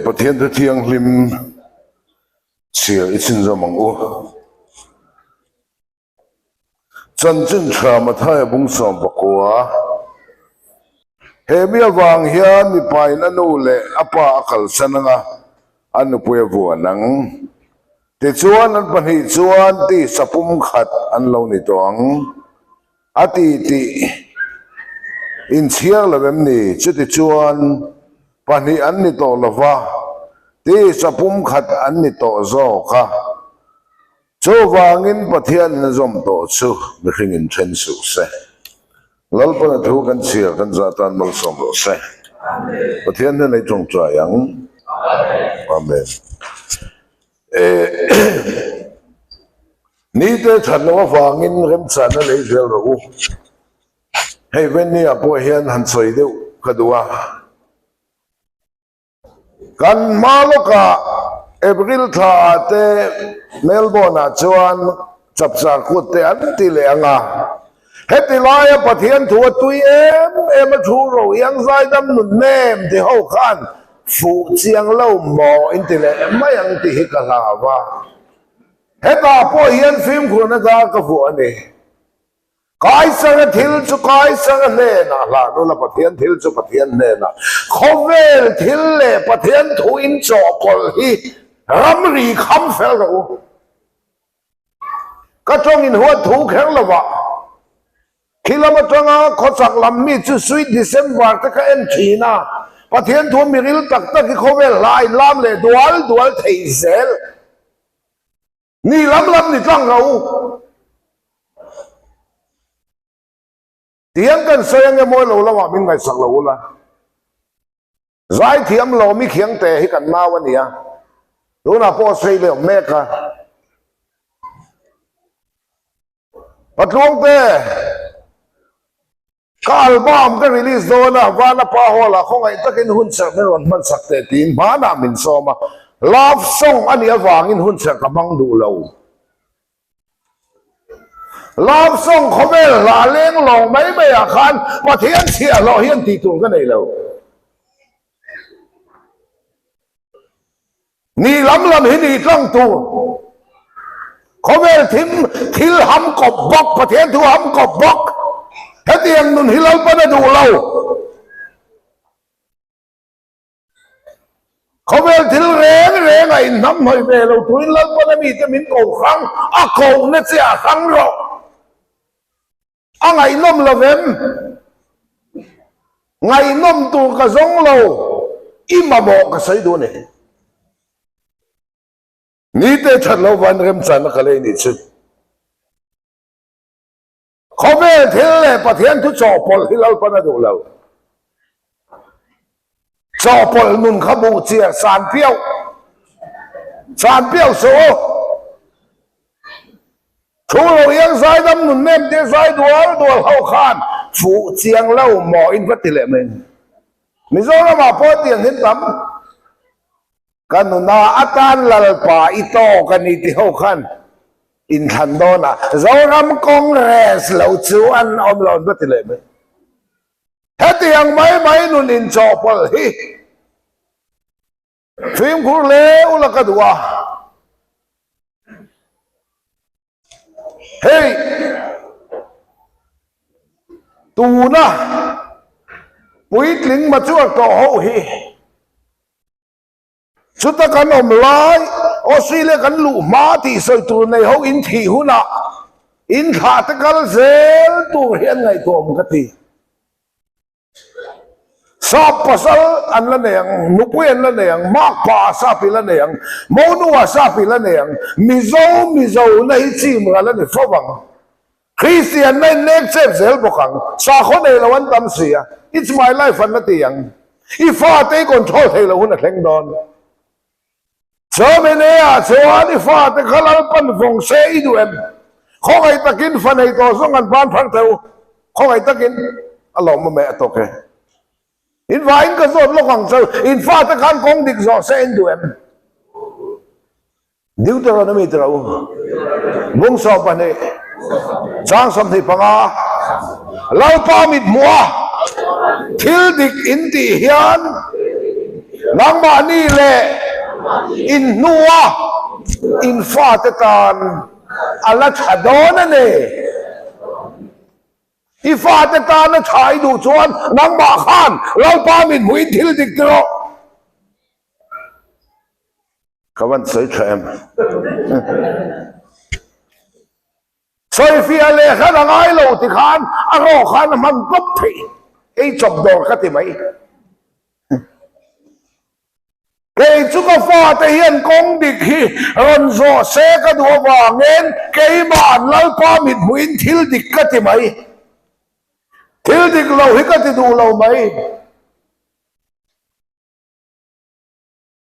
ประเทศที่เที่ยงริมเสียอิสินจะมังอูจันจินชามาไทยบุ้งสมปกัวเฮมีวางเฮียนมีไปนั่นนู่นเลยอปะอักลสนงะอันนุปยบัวนังที่ชวนนั้นปนิชวนที่สปุมขัดอันเราในตวงอติติอินเชียร์ละแบบนี้จุดที่ชวนปนิอันนี้โตละวะที่สปุมขัดอันนี้โตโซค่ะโจวางินประเทศนั้นจอมโตชูไม่ขิงินเชนสุเสลลปนทุกันเชียกันจัตันมัลสมโลเสประเทศนั้นในจงใจยังอาเมนนี่เดชันว่าวางินเริ่มสันนั่นเลยเจ้ารู้ให้เว้นนี่พวกเฮียนหันสวยเดียวก็ดูว่ากันมาลูกะเอเบริลท่าเตเมลโบนาชวนจับสากุเตอันติเลงาเฮติลายประเทศทัวตุยเอ็มทูโรยังใจดำนุนเนมที่เขาขันฟูเจียงเล่าหมออินติเลไม่ยังที่ฮิกลาวะเฮตาพวกเฮียนฟิล์มคนนั้นก็ฟูอันนี้กายสังทิลจุกายสังเล่นะล่ะนู่นละประเทศทิลจุประเทศเล่นะเขาเวลทิลเล่ประเทศทุอินจอกลฮีรัมรีคำเฟลเราก็จงอินหัวถูกแข็งละวะคิดละมาจงอ่ะเขาสักลำมีจุดสวีทดิเซมบาร์ตะก็เอ็นทีน่ะประเทศทัวมีริลตักตะที่เขาเวลไล่ลำเลยดวลเทเซลนี่ลำนี่ตั้งเราเถียงกันเสียงเงยมวยเราละว่ามิงไงสักเราละใจเทียมเรามีเขียงแต่ให้กันมาวันนี้ดูนะพ่อใส่เลยแม่กันปัดลงเตะก็อัลบั้มก็รีลิสโดนะวานาปาฮอละของไอ้ตะกินหุ่นเสกไม่ร้อนมันสักแต่ตีนมาหน้ามินโซมาลาฟส่งอันนี้วางินหุ่นเสกกำลังดูเราลาบส่งเขาไม่ลาเลี้ยงหลงไม่อาคารประเทศเสียเราเฮียนตีตัวกันไหนเรานี่ลำหินนี่ตั้งตัวเขาไม่ทิลหำกบบกประเทศถูหำกบบกถ้าเตียงนุนหิลปนดูเราเขาไม่ทิลเรงไอ้น้ำหอยเวเราทุนแล้วปนมีจะมินโกครั้งอาโกเนี่ยเสียครั้งเราไงน้มละเว้นไงน้มตัวกระซงเราอิมาบอกกระใส่ดูนี่เตชันเราวันเริ่มสันนักเลงนี่สุดเขาไม่เที่ยวเลยประเทศทุกจอปอลที่เราปนดูเราจอปอลนุนขบูเจียสารเปี้ยวโซทูเรายังใส่ดำหนุนเน้มที่ใส่ดัวเข้าขานฟูเจียงเล่าหมออินพัติเลเมนมิโซรามาพอเตียงเห็นตั้มกันนุนาอาการลลป่าอิโตกันนี่ที่เข้าขานอินทันโดนะโซรามคองเรสเหล่าชวนอมลอนพัติเลเมนถ้าเตียงไม่นุนอินจอปลฮีฟิล์มคูเลวละก็ดูว่าเฮ้ยตูนะปุยกลิงมาช่วยต่อเขาฮีสุดท้ายกันอมลายออสเตรเลียกันลู่มาที่ใส่ตัวในเขาอินทีหุนะอินขาตะกันเซลตัวเห็นไงตัวมันก็ตีซาบปัสสาวะอันละเนี่ยนุกเวนละเนี่ยมากป่าซาปิละเนี่ยโมนัวซาปิละเนี่ยมิโซในจีมกันละเนี่ยฝรั่งคริสเตียนในเน็กเซฟเซลบุกังสาคนในละวันตั้มเสีย it's my life อันนั้นที่ยังอีฟ้าเตะคนโทษให้ละหุ่นแข็งดอนเชื่อไหมเนี่ยเชื่อว่าอีฟ้าเตะขลังปั้นฟงเสียดูเอ็มข้อไอ้ตะกินฟันไอ้ตัวส่งกันบ้านพังเทวข้อไอ้ตะกินอารมณ์มันแม่ตกเลยอินฟ้าอินก็สดโลกของเจ้าอินฟ้าตะการกงดิกจอเซนดูเอ็มดิวเตอร์นั่นมีเตอร์บุ้งสอบปันเนี่ยจ้างสมธิปังอาเราปามิดมัวทิลดิกอินตีเฮียน nang mani le in nuwa in fatetan alat hadona ne i fatetan na chai du chuan nang ma khan lau pa min muin thil dik tro kawan soi thaem soi fia le khan ngai lo ti khan aro khan man kop thi ei chop dor ka ti mai cái chú có pha thể hiện công địch hi ron zo xe cái đùa vàng nên cái bản lâu pa mịt muin thiếu địch cái gì mấy thiếu địch lâu hi cái gì đủ lâu mấy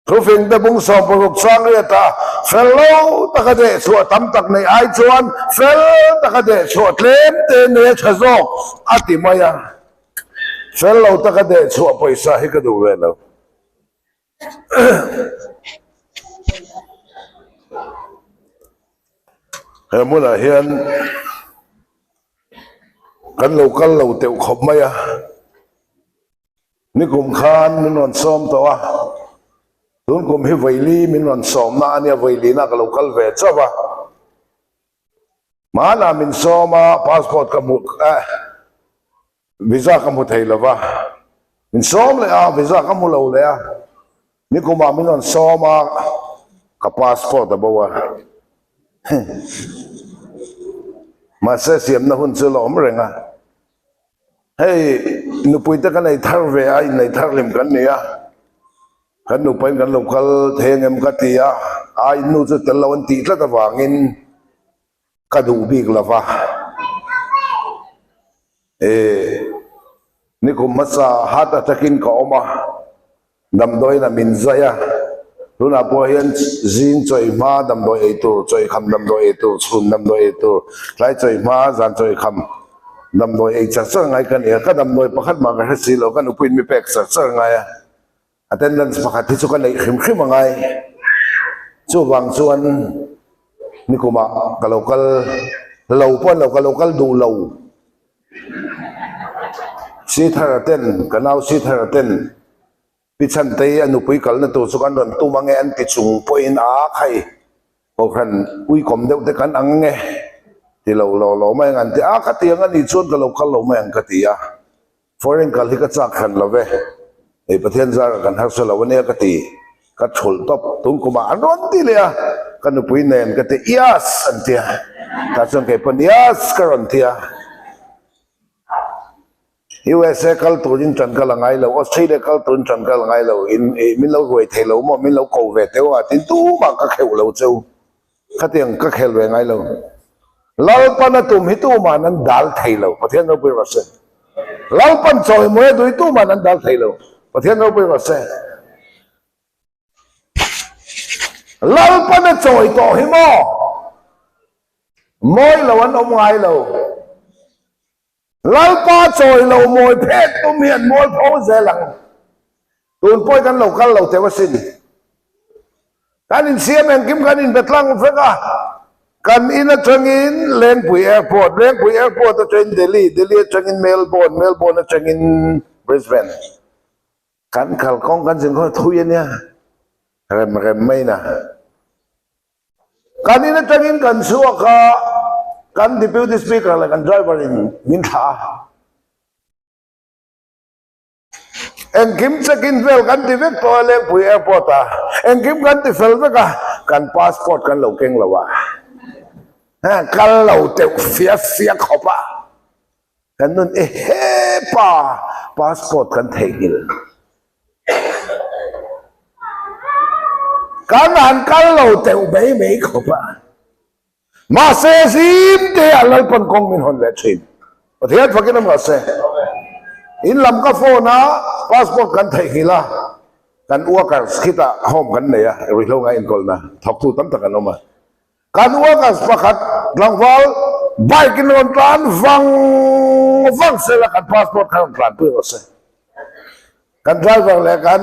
thu phình ta bung sòng bung sang này ta fellow ta cái đấy chuột tắm tắc này ai chuan fellow ta cái đấy chuột lên tên này chả zo à thì mấy à fellow ta cái đấy chuột paisa hi cái đủ về đâu hay muốn là hiện căn lầu tiểu khop mấy à ni cùng khan mình còn xóm tao à luôn cùng hi vây li mình còn xóm na anh vây li na cái lầu về cho ba mà là mình xóm mà passport kamu visa kamu thấy là ba mình xóm lại à visa kamu lâu lại à ni ko ma min on soma ka passport da bawa ma se siam na hun chu lom renga hey nu puita kan ai thar ve ai nei thar lim kan nia kan nu pai kan local theng em ka tia ai nu chu tel lawan ti tla ta wangin ka du big lava ni ko masa hata takin ka oma đam đôi là mình dây à lúc nào bố hiền zin chơi ma đam đôi ấy tu chơi khăm đam đôi ấy tu xuân đam đôi ấy tu lại chơi ma dàn chơi khăm đam đôi ấy chắc ngay cái này cái đam đôi bắt mà cái gì lo cái nụ pin mi pek chắc ngay à attendance bắt thì số cái này khim khim ngay chú vàng chuan ni kuma cái local đủ lâu si thara ten cái nào si thara ten Pichan tay anu pui kal na tu sukan don tu mange an ti chung poin a khai ko khan ui kom deuh te kan ang nge ti lo mai ngan ti a ka tiang ani chun ka lo kal lo mai ang ka ti a foreign kal hi ka chak khan lo ve e pathian zar kan har so lo ne ka ti ka thul top tung kuma anon ti le a kan pui nen ka ti yes an ti ka chung ke pan yes ka ron ti a USA kal turin chan kal ngai lo Australia kal turin chan kal ngai lo in min lo goi the lo mo min lo ko ve te wa tin tu ma ka kheu lo cheu kha tiang ka khel ve ngai lo lal pan tum hi tu ma nan dal thei lo pathian no pui wa se lal pan choi mo du tu ma nan dal thei lo pathian no pui wa se lal pan choi to hi mo moi lo an om ngai lo lal pa choi lo moi phet tu mian moi pho ze lang tun poi kan lo kal lo te wasin kan in siam en kim kan in betlang feka kan in a changin Lengpui airport a train Delhi a changin Melbourne a changin Brisbane kan khal kong kan sin ko thui nia rem mai na kan in a changin kan suaka kan deputy speaker la kan driver in min tha en kim check-in vel kan ti vek to Lengpui airport a en kim kan ti fel veka kan passport kan lo keng lawa ha kan lo te fia khopa kan nun he pa passport kan thegil kan an kan lo te mei khopa ma se sim te alal pan kong min hon le thin pathian fakin ma se in lam ka phone na passport kan thegila kan uaka skita home kan ne ya ri lo nga in kol na thok tu tam takan oma kan uaka pakhat langwal bike in on plan vang se la kan passport kan plan tu se kan driver le kan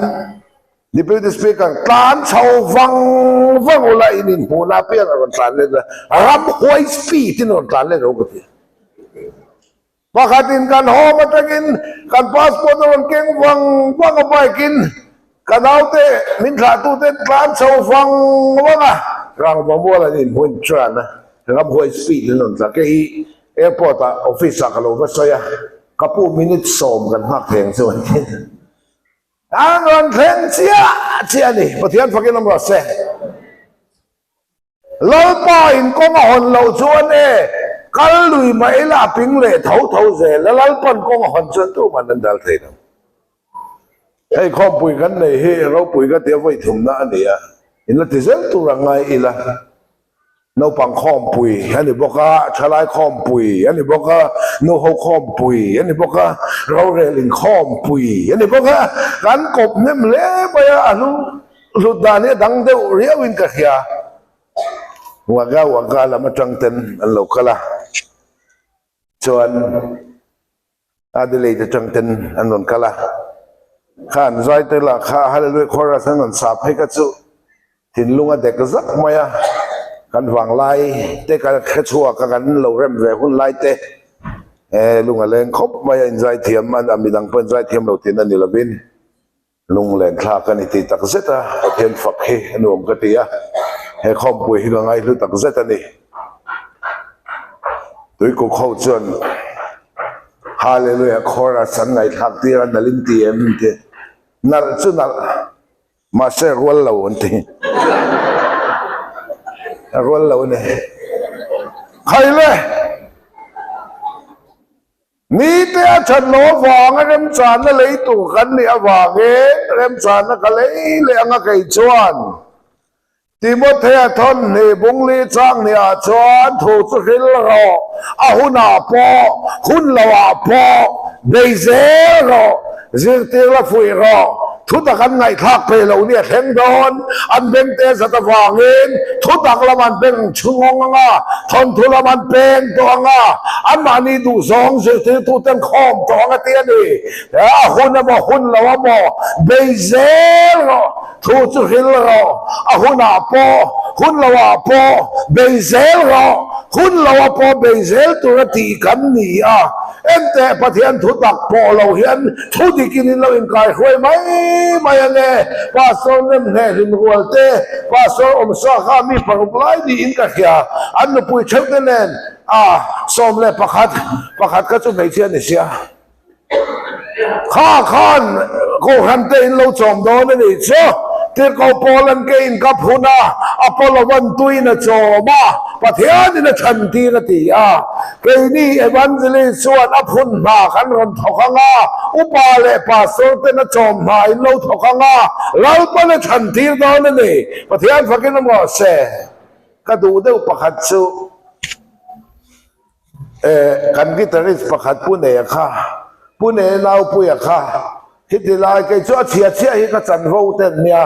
deputy speaker plan chau vang ola in puna pe kan plan le ram hoi speed in on plan le ro ko ti pakhatin kan home atagin kan passport on keng vang bike in กันเอาเตมินขาตู้เต้นกลางเสาฟังว่าไงกลางบังบัวอะไรนี่หุ่นจวนนะรับหัวสปีดนั่นสักแค่แอร์พอร์ตออฟฟิศสักโลก็ใช่กับผู้มินิทสมกันมากแข่งส่วนที่อันนั้นแข่งเชียนี่ประเทศฟังกันน้ำรสเซ่เราไปอินก็มาหอนเราชวนกัลลุยมาเอลาปิงเล่เท่าเสแล้วเราปนก็มาหอนชวนตัวมันนั่นดัลเทนให้ข้อปุยกันเลยให้เราปุยกันเดี๋ยวไว้ถุงนั่นเนี่ยอินละที่เซลตัวรังไงอีละเราปังข้อมปุยอันนี้บอกว่าชลายข้อมปุยอันนี้บอกว่าโน้เขาข้อมปุยอันนี้บอกว่าเราเรียนข้อมปุยอันนี้บอกว่าการกบเนี่ยมันเละไปอ่ะลูกดานเนี่ยดังเดียวเรียวินกันเฮียwagga la matangten an lo kala chuan adelaide tangten an non kala khan zai te la kha hallelujah chorus an on sap hai ka chu tin lunga dek zak maya kan wang lai te ka khachua ka kan lo rem ve hun lai te lunga leng khop maya in zai thiam an amidang pen zai thiam lo tin an ni lovin lung leng kha kan ti tak zeta pathen fak he anom ka tiaให้ข้อมป่วยที่เราไงรู้ตักเซตันนี่โดยกูเข้าจนฮาเลลูยาคอรัสันไงทักตีรันนัลินตีเอ็มตีนั่นจุนัลมาเซรวลเราอันที่รวลเราเนี่ยใครเลยนี่เจ้าฉันโลฟองเริ่มสานนั่นเลยตู่กันนี่อวางเริ่มสานนั่นก็เลยอังกฤษชวนที่มดเทียทนนี่บุงลีจ้างเนี่ยชวนถูกสุขิลรออาหุนาปอคุณละวาปอเบเซรอจิตติละฟุยรอทุตกันไงทักเพลาเนี่ยแข็งโดนอันเป็นเตสตะฟางเงินทุตักละมันเป็นชงงงาทนทุละมันเป็นตัวงาอันมานี่ดูสองจิตติทุตันคอมตัวงาเตียนี่อาหุนาบ่หุนละวาบ่เบเซรอทุสุขิลรออาหุนาปอคุณละวาปอเบเซรอคุณละวาปอเบเซลตัวตีกันนี่เอ็นแต่ประเทศทุตักปอเราเห็นทุติกินเราอินกายคุยไหมไม่ยังไงภาษาเนมเนรินรัวเตภาษาอมสาขามีปรุกไลดีอินกักยาอันนู้ปุยเชิดเนนสมเลประคัดก็จะไม่เชื่อเนี่ยเสียข้าขันกูหันเตอินเราจอมโดนนี่เจ้าที่เขาโปลันเกอินกับพุนาอพอลวันตุยนะจอมาประเทศนี่นะชันทีนะตีเกนี่เอวันเจลิส่วนอพุนมาขันรอนทอกงาอุปาเลปาโซเตนะจอมมาอินเราทอกงาเราปนะชันทีโดนนี่ประเทศฟังกันมาเสก็ดูเดี๋ยวประคัดซูกันกิตาริสประคัดผู้เนี่ยค่ะผู้เนี่ยเราผู้ยค่ะฮิตลายก็จะเชียฮิก็จันโวเต็นเนี่ย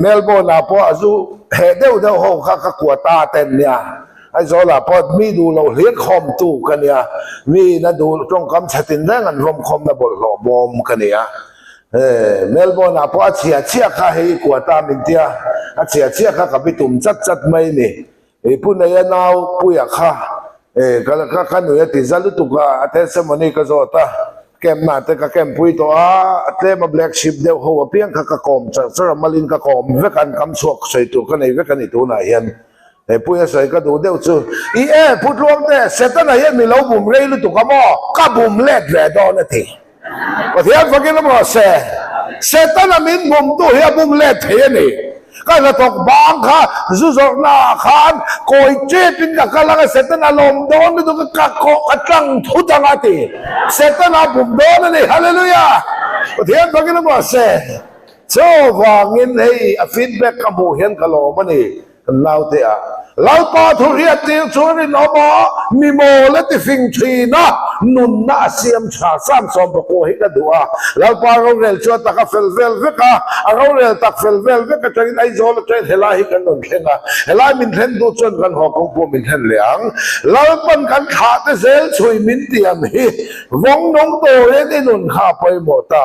เมลโบนาพออายุเดี๋ยวเขาก็กลัวตาเต็นเนี่ยไอ้โซล่าพอมีดูเราเลี้ยงคอมตู้กันเนี่ยมีนะดูตรงคำชัดเจนได้กันรวมคอมนะบทหล่อบอมกันเนี่ยเมลโบนาพอเชียข้าให้กลัวตามินเตียเชียข้ากับพี่ตุ่มจัดไม่นี่ผู้เนี่ยนาวผู้อยากข้าก็หนุ่ยติดซาลุตุกะเทสมันนี่ก็โซตาแกมนาแต่ก็แกมปุยตัวเตมาแบล็กชิปเดียวหัวเพียงข้ากกอมสระมาลินกกอมเวกันคำสวกใส่ตัวกันในเวกันในตัวไหนเห็นปุยใส่ก็ดูเดียวจู่พูดรวมแต่เสร็จตั้งแต่ยังมีเราบุ่มเรลุตุกะบ่ก็บุ่มเล็ดแร่ดอนทีประเทศฟังกันแล้วบอกเสร็จตั้งแต่มินบุ่มตัวเฮียบุ่มเล็ดเทียนี่ก็จะตกบางค่ะซุซอกนาขานโกยเจ็บินกับกะลังเสตันอารมณ์โดนดูกะโกกะจังทุจังอาทิเสตันอาบุมโดนนี่ฮาเลลูยาประเทศบังกันมาเสโชว่างินให้ฟีดแบ็กกับผู้เห็นกะโลมันนี่เล่าเตะเราต่อทุเรียนตีชวนนี่น้องมีโมและติฟิงชีนะนุนน่าเสียมชาซ้ำสมประโคให้กันดูเราพอเราเรียนชวนตะกเฟลเวลเวกเราเรียนตะเฟลเวลเวกจะไอโซลจะเฮลาให้กันนุ่นเข่งเฮลามินเทนดูชนกันหอกของพวกมินเทนเหลียงเราเป็นกันขาดเซลช่วยมินเตียมฮีวงน้องโตเองได้นุ่นข้าไปหมดตา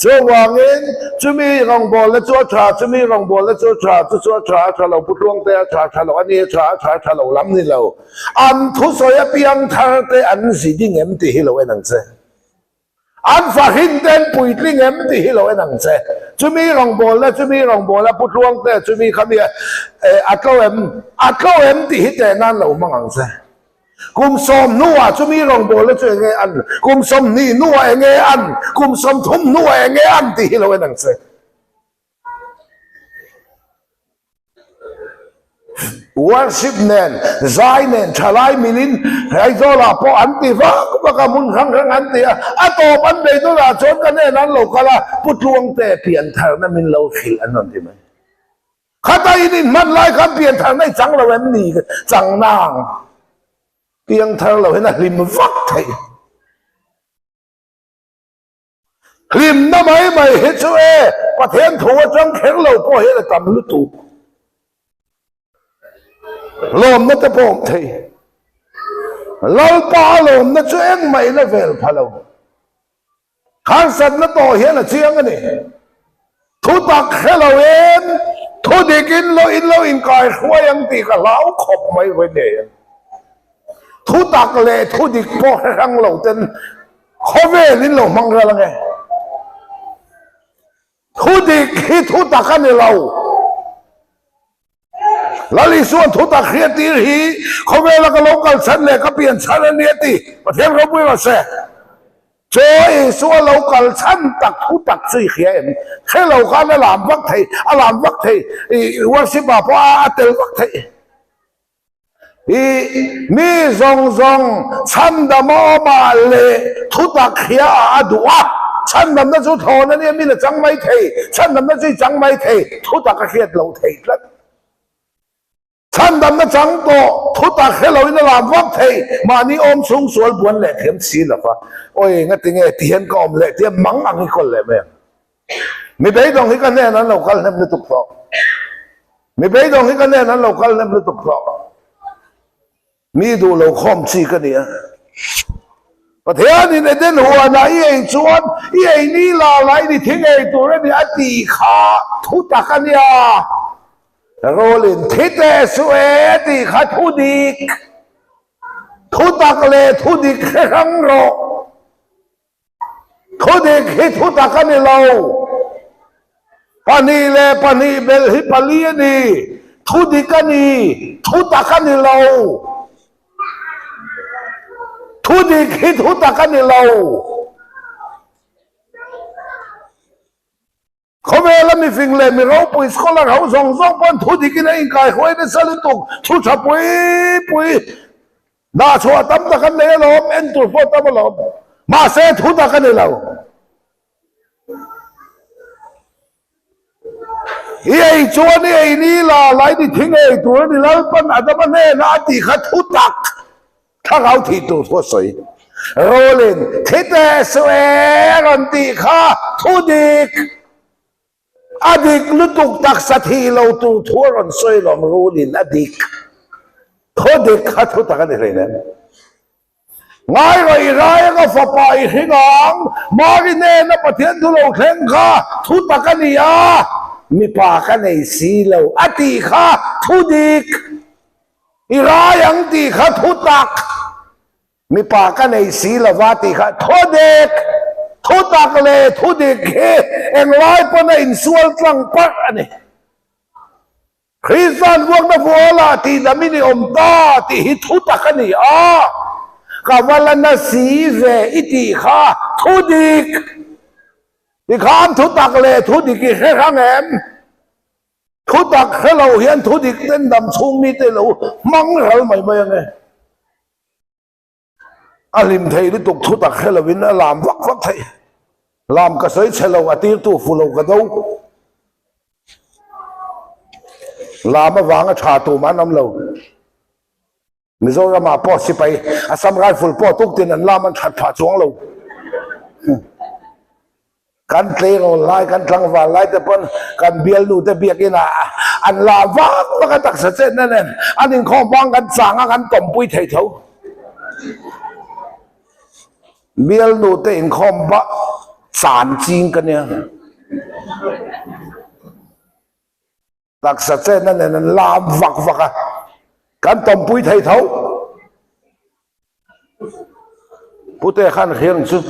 ช่วงว่างี้จะมีรองบอลและจัวชาจะมีรองบอลและจัวชาเราพูดร่วงแต่ชาเราอันนี้ชาเราล้ำนี่เราอันทุสอยเปียงทางแต่อันสิ่งที่เงินตีให้เราเองนั่นสิ อันฝากหินเต้นปุ๋ยลิงเอ็มที่เราไอ้หนังเสจะมีรองบอลแล้วจะมีรองบอลแล้วพุทธวงแต่จะมีคำเดียอัดเข้าเอ็มที่หินแต่นั่นเรามั่งอังเสกุมสมนัวจะมีรองบอลแล้วจะไงอันกุมสมนี่นัวไงอันกุมสมทุ่มนัวไงอันที่เราไอ้หนังเสworship nen zai nen thalai milin ai zo la po anti va ba ka mun khang khang anti a to ban be to la chon ka ne nan lo kala putluang te pian thar na min lo khil anon ti mai khata in man lai kha pian thar nai chang lo em ni chang nang pian thar lo he na lim vak thai lim na mai he chu e pathen tho chang kheng lo po he la tam lu tu lom nó ta bom thei lal pa lom nó chu eng mai na vel phalo khan sat na to hian a chiang ani thu tak heloen thu dikin lo in kai khwayang ti ka lau khop mai we ne thu tak le thu dik po rang lo ten khove lin lo mang ra la nge thu dik hi thu tak ani lo lali suan thu tak khia ti hi khove la ka local chan le ka pian chan ani ti pathian ro pui ma se choi suan local chan tak thu tak chi khia em khelo ka na lam vak thei alam vak thei worship ba pa atel vak thei mi zong chan da mo ma le thu tak khia adua chan nam na chu thon ani mi la chang mai thei chan nam na chi chang mai thei thu tak ka khiat lo thei tlatท่านดำนั้นจังโตทุตาเขเราอินลามวักเทมานี่อมสูงสวยบวนแหลกเข็มสีหรอปะโอ้ยงั้นติงเอเทียนก็อมแหลกเทียนมังอังอีกคนเลยแม่มีไปตรงที่กันแน่นั้นเราคัลเล่มเลยตุกต่อมีไปตรงที่กันแน่นั้นเราคัลเล่มเลยตุกต่อมีดูเราคอมซีกันเนี่ยประเทศนี้ในเดินหัวไหนไอ้ชวนไอ้นี่ลาไหลนี่ทิ้งไอ้ตัวนี้อดีขาทุตากันเนี่ยโรลินทิเตสเวติขัดทุดิกทุตักเลทุดิกขังโรทุดิกฮิทุตักันนี่เราปนีเลปนีเบลฮิปาลีนี่ทุดิกันนี่ทุตักันนี่เราทุดิกฮิทุตักันนี่เราเขาเวลามีฟิงเลยมีเราปุยสกอลเขาส่งปนทุดิกินเองกายเขาได้สลุตุกชุดชับปุยน่าชัวตั้มตะกันเลยเราเอ็นตัวโฟตั้มเรามาเสดทุตะกันเลยเราไอ้ชัวนี่ไอ้นี่ล่ะไล่ดิทิ้งไอ้ตัวนี่แล้วปันอาจจะมันเนี่ยนาติขัดทุตักถ้าเขาที่ตัวทั่วสวยโรลินทิเตสเวรันติข้าทุดิกอดีตลุตุกตักสัทีเราตูทั่วรันซอยลมรูลินอดีตทุดิกขัดทุตักกันเลยนะง่ายกว่าอีไรก็ฝ่าไปหิงองมาริเนนประเทศทุโลเข่งข้าทุตักกันนี่อ่ะมีปากกันในสีเราอดีตข้าทุดิกอีไรยังตีข้าทุตักมีปากกันในสีเราว่าตีข้าทุดิกทุตักเลยทุดิกเอ็งร้อยปนอินสวลตั้งปักอันนี้คริสเตียนพวกนั้นพวกละที่ดำมินิอมตาที่ฮิทุตักกันนี่อ่ะกับวันนั้นสีเวอิติข้าทุดิกอีข้ามทุตักเลยทุดิกแค่ข้างแหมทุตักให้เราเห็นทุดิกเต้นดำชุงมีเตเรามังเราไม่ยังไงอาลิมไทยนี่ตกทุตักให้เราวินาลามวักไทยลามกระสอยเชลวตีตัวฟูโลกระดูลามมาวางชาตัวมันน้ำเรามิโซรามาปอสิไปอาสัมไรฟุลปอตุกตินันลามันขัดผ่าช่วงเรากันเตะเราไล่กันทางฝ่าไล่แต่ปนกันเบียลูแต่เบียกินะอันลาวักมันก็ตักเสร็จนั่นเองอันนี้ข้อบ้างกันสั่งกันต่อมปุ้ยไทยเท่าเบียลูแต่อินข้อบ้าสารจริงกันเนี่ยตักเสร็จนั่นเองลาวักกันต่อมปุ้ยไทยเท่าผู้เตะขันเขียงสุด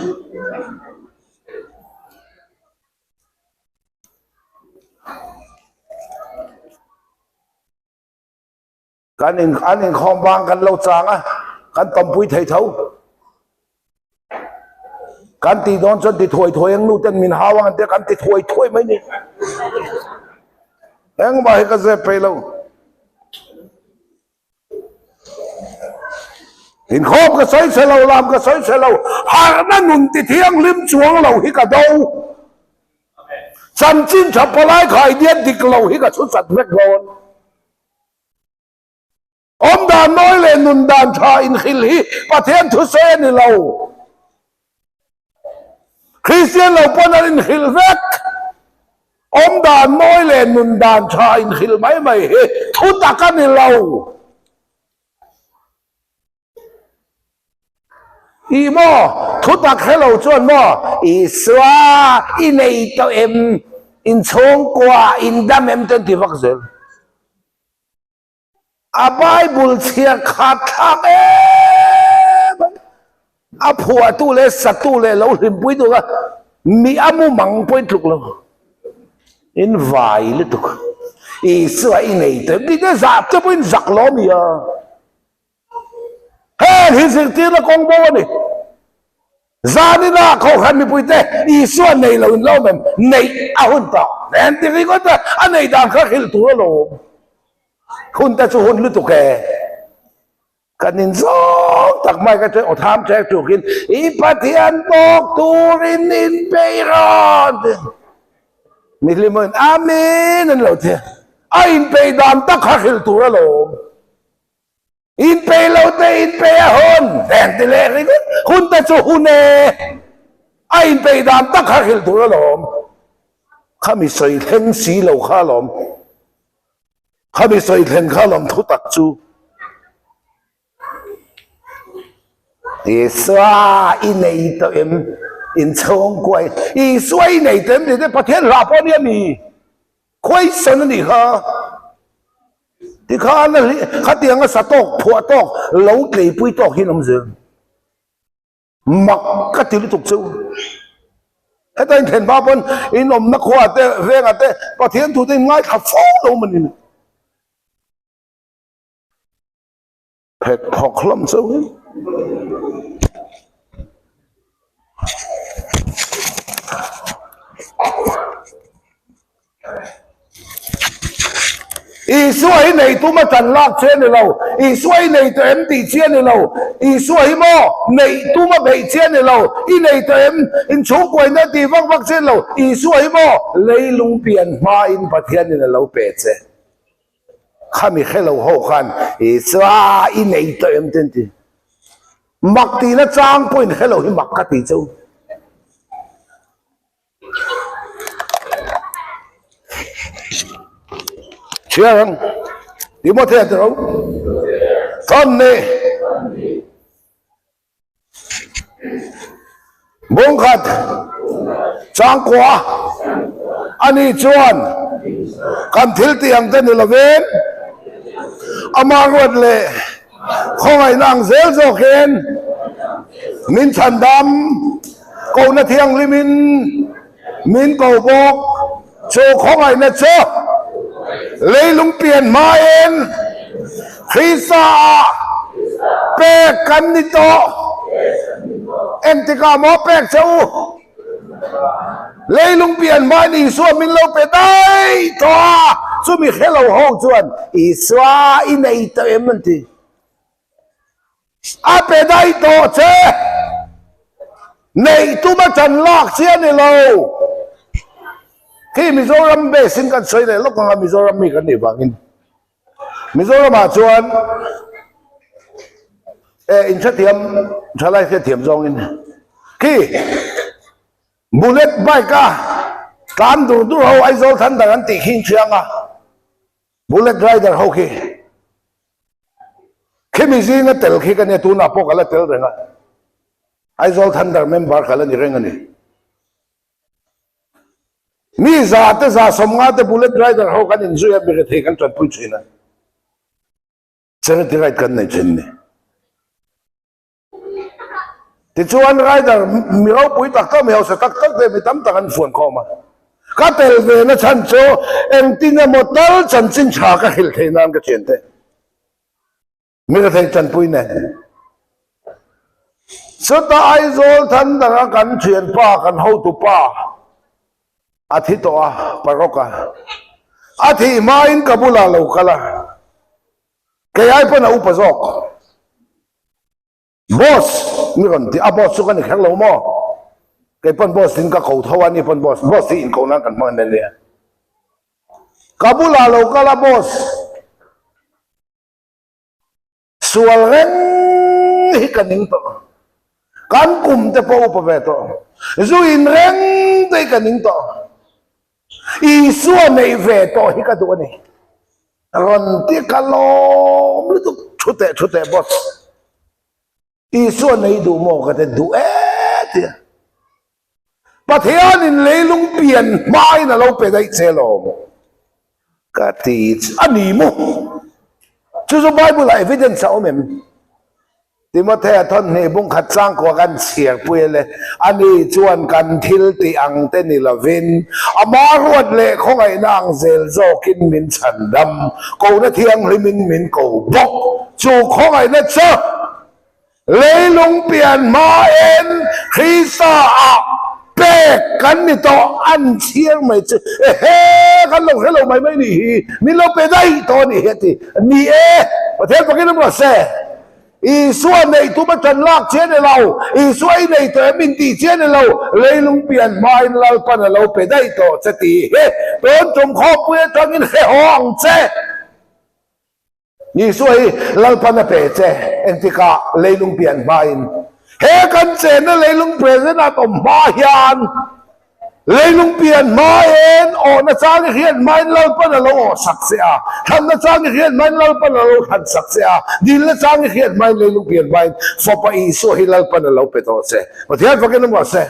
กันคอมบางกันเราจางอ่ะกันตำปุยไทยเท่ากันตีโดนจนตีถวยยังนู่นจนมินหาวังเดียกันตีถวยไหมนี่ยังมาให้กันเสพไปแล้วเห็นครอบก็ใส่เสลาลามก็ใส่เสลาหากนั่นนุ่นติเที่ยงลิมจวงเราฮิกะดูจันจินฉับพลายขายเดียนดิกเราฮิกะสุดสัตว์เวกโลนอมดานน้อยเลยนุนดานชาอินขิลฮีประเทศทุเซนี่เราคริสเตียนเราปนอินขิลเวกอมดานน้อยเลยนุนดานชาอินขิลไม่เฮทุตะกันนี่เราอีโมทุตะแค่เราจวนโมอีสวาอีในตัวเอ็มอินชงกว่าอินดามเอ็มจนที่ฟักเซลอาไบเบิลเชียขาดทางอาผัวตู้เลสตู้เลเราหิมปุยตัวก็มีอามุมังปุยทุกแล้วอินวายเลยทุกอีสวาอีในตัวนี่จะจับจะปุยจักล้อมีอ่ะเฮ้ยสิ่งที่เราคงบอกนี่จานี่นะเขาขันมีปุยเตะอีสวาในเราแบบในอาหุ่นต่อแต่ที่นี่ก็จะอันในด่านเขาหิลตัวเราคุณแต่ชุนหรือตุกแกกันนินสองตักไม้ก็จะเอาทามแจกจุกินอีปัทยันบอกตูรินอินเปรอนมิลิมันอาเมนนั่นเราเถอะอินเปดามตักขัดตัวเราอินเปเราเตอินเปฮอนแต่ที่เล็กนี่คุณแต่ชุนเน่อินเปดามตักขัดตัวเราข้ามีใส่เห็นสีเราข้าหลอมข้าไม่ใส่เห็นข้าลำทุตักจูอีสวาอินในตัวเอ็มอินชงกวยอีสวยในตัวเอ็มเนี่ยประเทศลาปอเนี่ยมีคุยสนนี่ค่ะที่ข้านั่นข้าเตียงก็สะตกผัวตกเหลาเกลีปุยตกที่น้ำเสือมักก็ติดตุกจูไอ้ตอนเห็นบ้าปนอินอมนักขวาเตะเรื่องอะไรประเทศถูกได้ง่ายขับฟ้องลงมันนี่เผ็ดพอคล่ำซะเว้ยอีสวยในตัวมาจันลากเชนเราอีสวยในตัวเอ็มตีเชนเราอีสวยโมในตัวมาเบยเชนเราอีในตัวเอ็มอินชูกวยนาตีวักเชนเราอีสวยโมเลยลุงเปลี่ยนมาอินประเทศนี่เราเป็ดเชข้ามีแค่เราหกขันอีสวาอินในตัวเอ็มเต็มที่มักตีนะจางปุ่นแค่เราที่มักกตีเจ้าเชื่อมั้งดิโมเทสเราตอนนี้บุ้งขัดจางกว่าอันนี้ชวนกันทิลตีอังเต้นละเวนอามารวดเลยของไอ้นางเซลโซเคนมินชันดำกูนาเทียงลิมินกูบอกโชของไอ้เนโชเลยลุงเปลี่ยนมาเองคริสาเปกันนิโตเอ็นติกาหมอเปกเจ้าเลยลุงเปลี่ยนมาดีส่วนมินเราไปได้ตัวส่วนมีแค่เราห้องส่วนอีสวาอินในตัวเอ็มมันทีอาไปได้ตัวเจ้ในตัวมาจันลากเชียในเราที่มิโซรัมเบสินกันสวยเลยลูกของมิโซรัมมีกันนี่บางอินมิโซรัมมาชวนอินชัดเทียมชาไลเทียมจงอินที่บุลเลตไบก้าการดูเราไอโซลทันแต่กันติขิงเชียงอ่ะบุลเลตไรเดอร์โอเคที่มีสิ่งนั้นเตลขี้กันเนี่ยตัวน่าพกอะไรเตลเรื่องอ่ะไอโซลทันแต่เมมเบอร์กันนี่เรื่องนี้นี่ซาเตซาสมงาเตบุลเลตไรเดอร์โอกันอินซุยมีกระเทกันจนพุ่งชินะเจ้าที่ไรกันในชินนี่ที่ชวนไรเดอร์มีเราปุยตักก็มีเอาสตักตักเดมีตั้มตักันฝวนเข้ามาก็เตลเวนะฉันโซเอ็งตินหมดแล้วฉันสินชาก็หิลเทนานก็เช่นเต มีกระเทยจันปุยเนี่ยสุดท้ายโจลทันดังกันเชียนป้ากันเฮาตุป้าอาทิตย์ตัวปรกะอาทิตย์มาอินกับบุลาลูกละแกย้ายไปนะอุปสรรคบอสมีคนที่บอสสุกันอีกครั้งเราหม้อแกเป็นบอสสินกับเขาทวันนี่เป็นบอสสินเขานั่งกันมาเนี่ยกับบุลาลูกละบอสส่วนเร่งฮิกันนิ่งตัวการกุมจะพออุปเวทจู่อินเร่งตัวกันนิ่งตัวอีส่วนในเวทฮิกันตัวนี้รันที่กันล้อมหรือตุชุดแต่บอสอีส่วนในดูโมกันแต่ดูเตี้ยประเทศนี้เลยลุงเปลี่ยนไม่นะเราไปได้เซลล์ก็ที่อันนี้มั้งจู่ๆไบเบิลเอวิเดนซ์เอาเหมือนที่มาแท้ท่านนี่บุ้งขัดสร้างกว่ากันเสียปุยเลยอันนี้ชวนกันทิลตีอังเตนิลาวินอามารวดเละของไอ้นางเซลโซกินมินฉันดำกูน่ะเทียงลิมินกูบกจูของไอ้นั่นเซเลยลงเปลี่ยนมาเอ็นคริสตาเป๊กกันนี่ต่ออันเชียงไม่เจอเฮ้กันลงให้เราไม่ดีมีเราไปได้ตอนนี้เฮตินี่ประเทศปากีสถานเราเซ่อีส่วนในตัวมันจันลากเชื่อในเราอีส่วนในตัวมินตีเชื่อในเราเลยลงเปลี่ยนมาอินเราปนเราไปได้ต่อสติเฮ้เป็นจมคอเพื่อทำกินให้ห้องเซ่นี่ส่วนเราปนเปเซ่เอ็นติกาเลยลงเปลี่ยนมาอินเฮ้กันเจนนั่นเลยลงเปลี่ยนนะต่อมาฮยานเลยลงเปลี่ยนมาเองนะจ้างเขียนมาเราปนเราสักเสียทำนะจ้างเขียนมาเราปนเราทันสักเสียดินละจ้างเขียนมาเลยลงเปลี่ยนมาฟอปอีโซฮิเราปนเราไปต่อเสียประเทศฟังกันว่าเสีย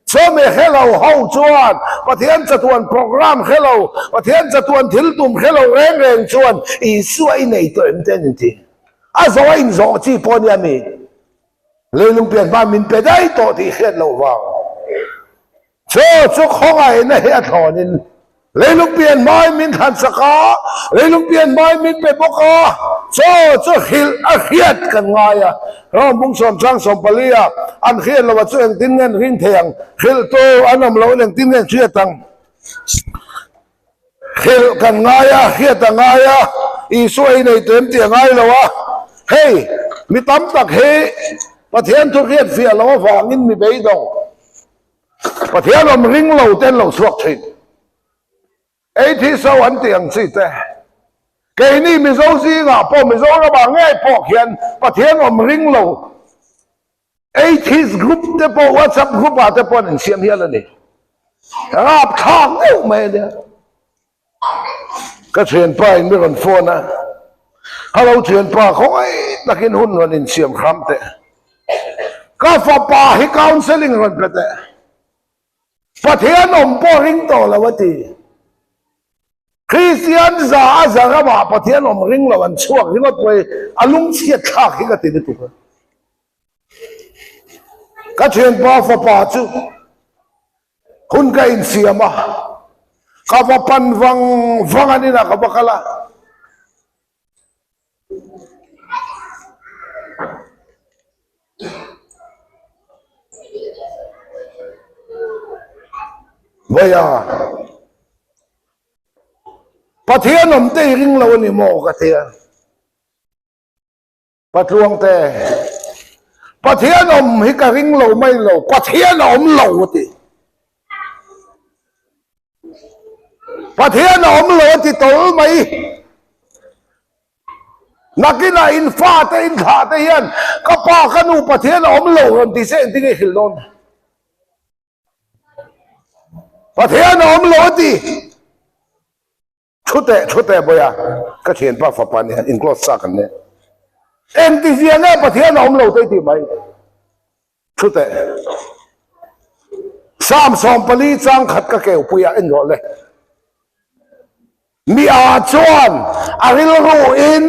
โซเมเฮเราเฮาจวนประเทศจะตวนโปรแกรมเฮเราประเทศจะตวนทิลตุมเฮเราเร่งชวนอีสวยในตัวเอ็มเทนทีอาสวายอินโซจีปอนยามีเลยลงเปลี่ยนมามินไปได้ต่อที่เขียนเราว่าชุกของไอ้เนี่ยเฮียทอนินเลยลุงเปลี่ยนไม้มินทันสกาเลยลุงเปลี่ยนไม้มินไปปกาหิลเขียดกันไงเราบุ้งสมช่างสมปลียอันเขียดเราว่าช่วยติ้งเงินริ้งเทียงหิลโตอันนั้นเราเรื่องติ้งเงินเชื่อตังหิลกันไงเขียดตังไงอีสวยในเต็มเตียงไงแล้ววะเฮ้ยมีตั้มตักเฮประเทศทุกเขียดเสียเราว่างินมีไปดองประเทศเราริงเราเต้นเราสวกชิงไอ้ที่สวรรค์เตียงสิแต่แกนี่มีโซซีก่ะพอมีโซก็บางง่ายพอเขียนประเทศเราริงเราไอ้ที่กรุ๊ปเดี๋ยวพอว่าซับกรุ๊ปอาจจะพอหนึ่งเสียงเฮียแล้วนี่ราบทางเอ้าไม่เนี่ยก็เชิญไปไม่ก่อนโฟนนะถ้าเราเชิญไปเขาไอ้นักกินหุ้นวันนี้เสียมคำแต่ก็ฝาป่าให้กาวน์เซลลิ่งรันไปแต่ประเทศอมปอริงโตแล้ววะทีคริสเตียนจะก็มาประเทศอมริงแล้ววันช่วงที่เราไปอารมณ์เสียข้าที่ก็ติดตัวก็เชิญปอฝาป่าจูคุณก็อินเสียมาข้าพปันฟังอันนี้นะข้าพกละว่ายาประเทศนมเตริงเรานี่โมกเทียประท้วงแต่ประเทศนมฮิกริงเราไม่เราประเทศนมเราติประเทศนมเราติโตไหมนักกินอินฟ้าแต่อินขาแต่ยันก็ป้าขนูประเทศนมเราติเส้นที่ไงหิลนประเทศนมโลดีชุดแต่บ่อยก็เขียนป้าฝาปานเนี่ยอินกลอสซักกันเนี่ยเอ็นที่เสียเนี่ยประเทศนมโลได้ที่ไหมชุดแต่สามปลีจังขัดกะเกวปุยเอ็นหมดเลยมีอาจวนอะไรรู้อิน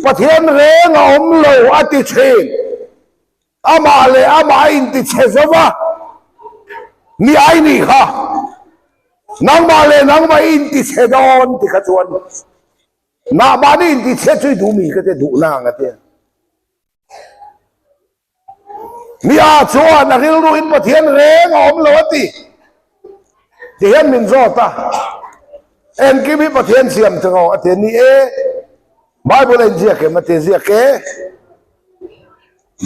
ประเทศเรงอมโลอติเชนอามาเลยอามาอินติเชซวะมีไอ้นี่ค่ะนางมาเลยนางมาอินติเชดอนติขจวนนาบานี่อินติเชช่วยดูมีก็จะดูนางกันเถอะ มีอาชัวนักฮิลรูอินประเทศเร่งอมโลติที่เห็นมินโซตาเอ็นกิมีประเทศเสียมจังเอาเทนี่บายบุลเอ็นเจียเกมาเตเจียเก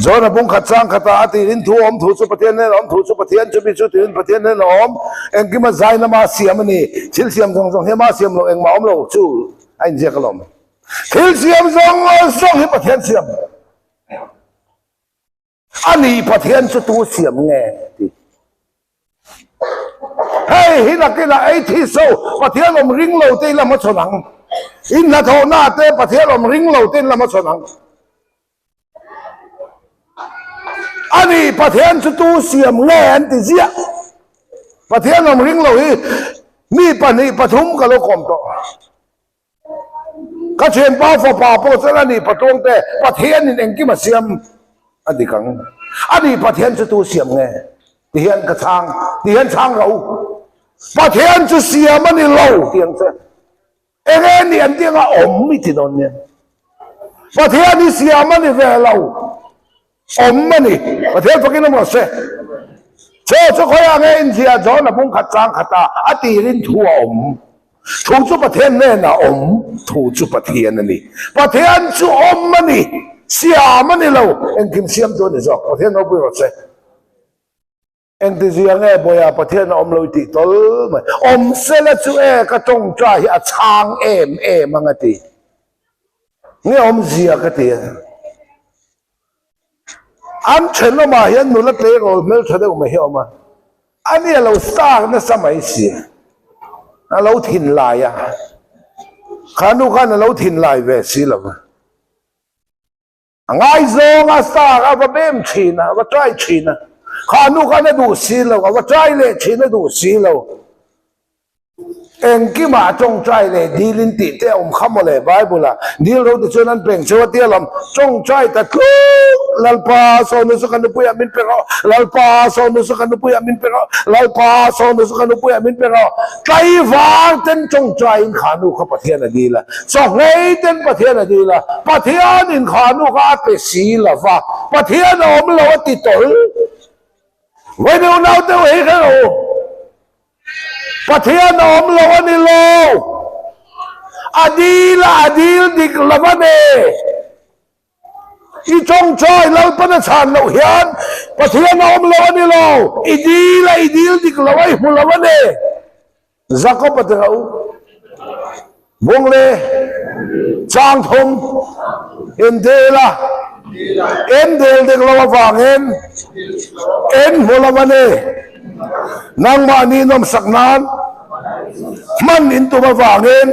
จอนะบุงขัดสังขัดตาตีรินทูอมทูสุประเทศเนี่ยอมทูสุประเทศจะมีสุติรินประเทศเนี่ยอมเอ็งกิมาใจนะมาเสียมันนี่ชิลเสียมทรงเฮมาเสียมลงเอ็งมาอมโลชูไอ้เจียกลมชิลเสียมทรงเฮประเทศเสียมอันนี้ประเทศจะตัวเสียมไงเฮ้ยฮินักกินไอ้ที่โซ่ประเทศลมริงโลเตละมาชนังอินนาโทนาเตประเทศลมริงโลเตละมาชนังอันนี้ประเทศจะตัวเสียมแง่ติเสียประเทศลมริงโลฮีมีปนิปทุมกับโลกอมโตก็เชิญป้าฟ้าป่าโปรสระนี่ประท้วงแต่ประเทศนี่เองกี่มาเสียมอันนี้กังอันนี้ประเทศจะตัวเสียมไงที่เห็นกระชังที่เห็นช้างเราประเทศจะเสียมันนี่เราเตียงเสียเองนี่อันเตียงอมไม่ที่นนเนี่ยประเทศนี่เสียมันนี่แวเราอมมันนี่ประเทศพวกนี้น้ำมันเสียเชื่อสักคนยังไงอินเดียจอนะพุ่งขัดจางขัดตาอตีรินทัวอมถูกจุประเทศเนี่ยนะอมถูกจุประเทศนั่นนี่ประเทศจุอมมันนี่เสียมันนี่เราเอ็งคิมเสียมตัวนี่จ้ะประเทศเราไปรถเสียเอ็งที่เสียงบอยประเทศเราอมเราติดตัวมั้ยอมเสร็จจุก็จงใจอาช้างมังติเนี่ยอมเสียก็ตีอันเช่นเรามาเห็นหนูละเตะก็ไม่ใช่ได้ก็ไม่เห็นมาอันนี้เราสร้างในสมัยเสียเราถิ่นลายขานุกันเราถิ่นลายเวสีละมั้งไงโซ่งาสร้างว่าเบมชีนะว่าใจชีนะขานุกันดูสีละว่าใจเละชีนะดูสีละเองกี่มาจงใจเลยดีลินติเตอมคำอะไรไบเบิลละดีเราจะชวนนั้นเป็นชวดเดียลำจงใจแต่กูลัลปาโซนุสกันนุปุยามินเปรอลัลปาโซนุสกันนุปุยามินเปรอลัลปาโซนุสกันนุปุยามินเปรอใจฟังเต็นจงใจอินขานุข้าประเทศน่ะดีละสองไงเต็นประเทศน่ะดีละประเทศอินขานุข้าเปสีละฟ้าประเทศเราไม่เราติดต่อไว้ดูเราเตะให้เขาประเทศน้อมโลนี่โลอดีลดิกละวันเออีจงใจเราปนชานเราเห็นประเทศน้อมโลนี่โลอีดีลดิกละวันหุละวันเอจักรพรรดิเราวงเลจางทงเอ็นเดล่าเอ็นเดลดิกละวันฟังเอ็นหุละวันเอนางมานีนมสักนานมันอินตัวมาฟังเอง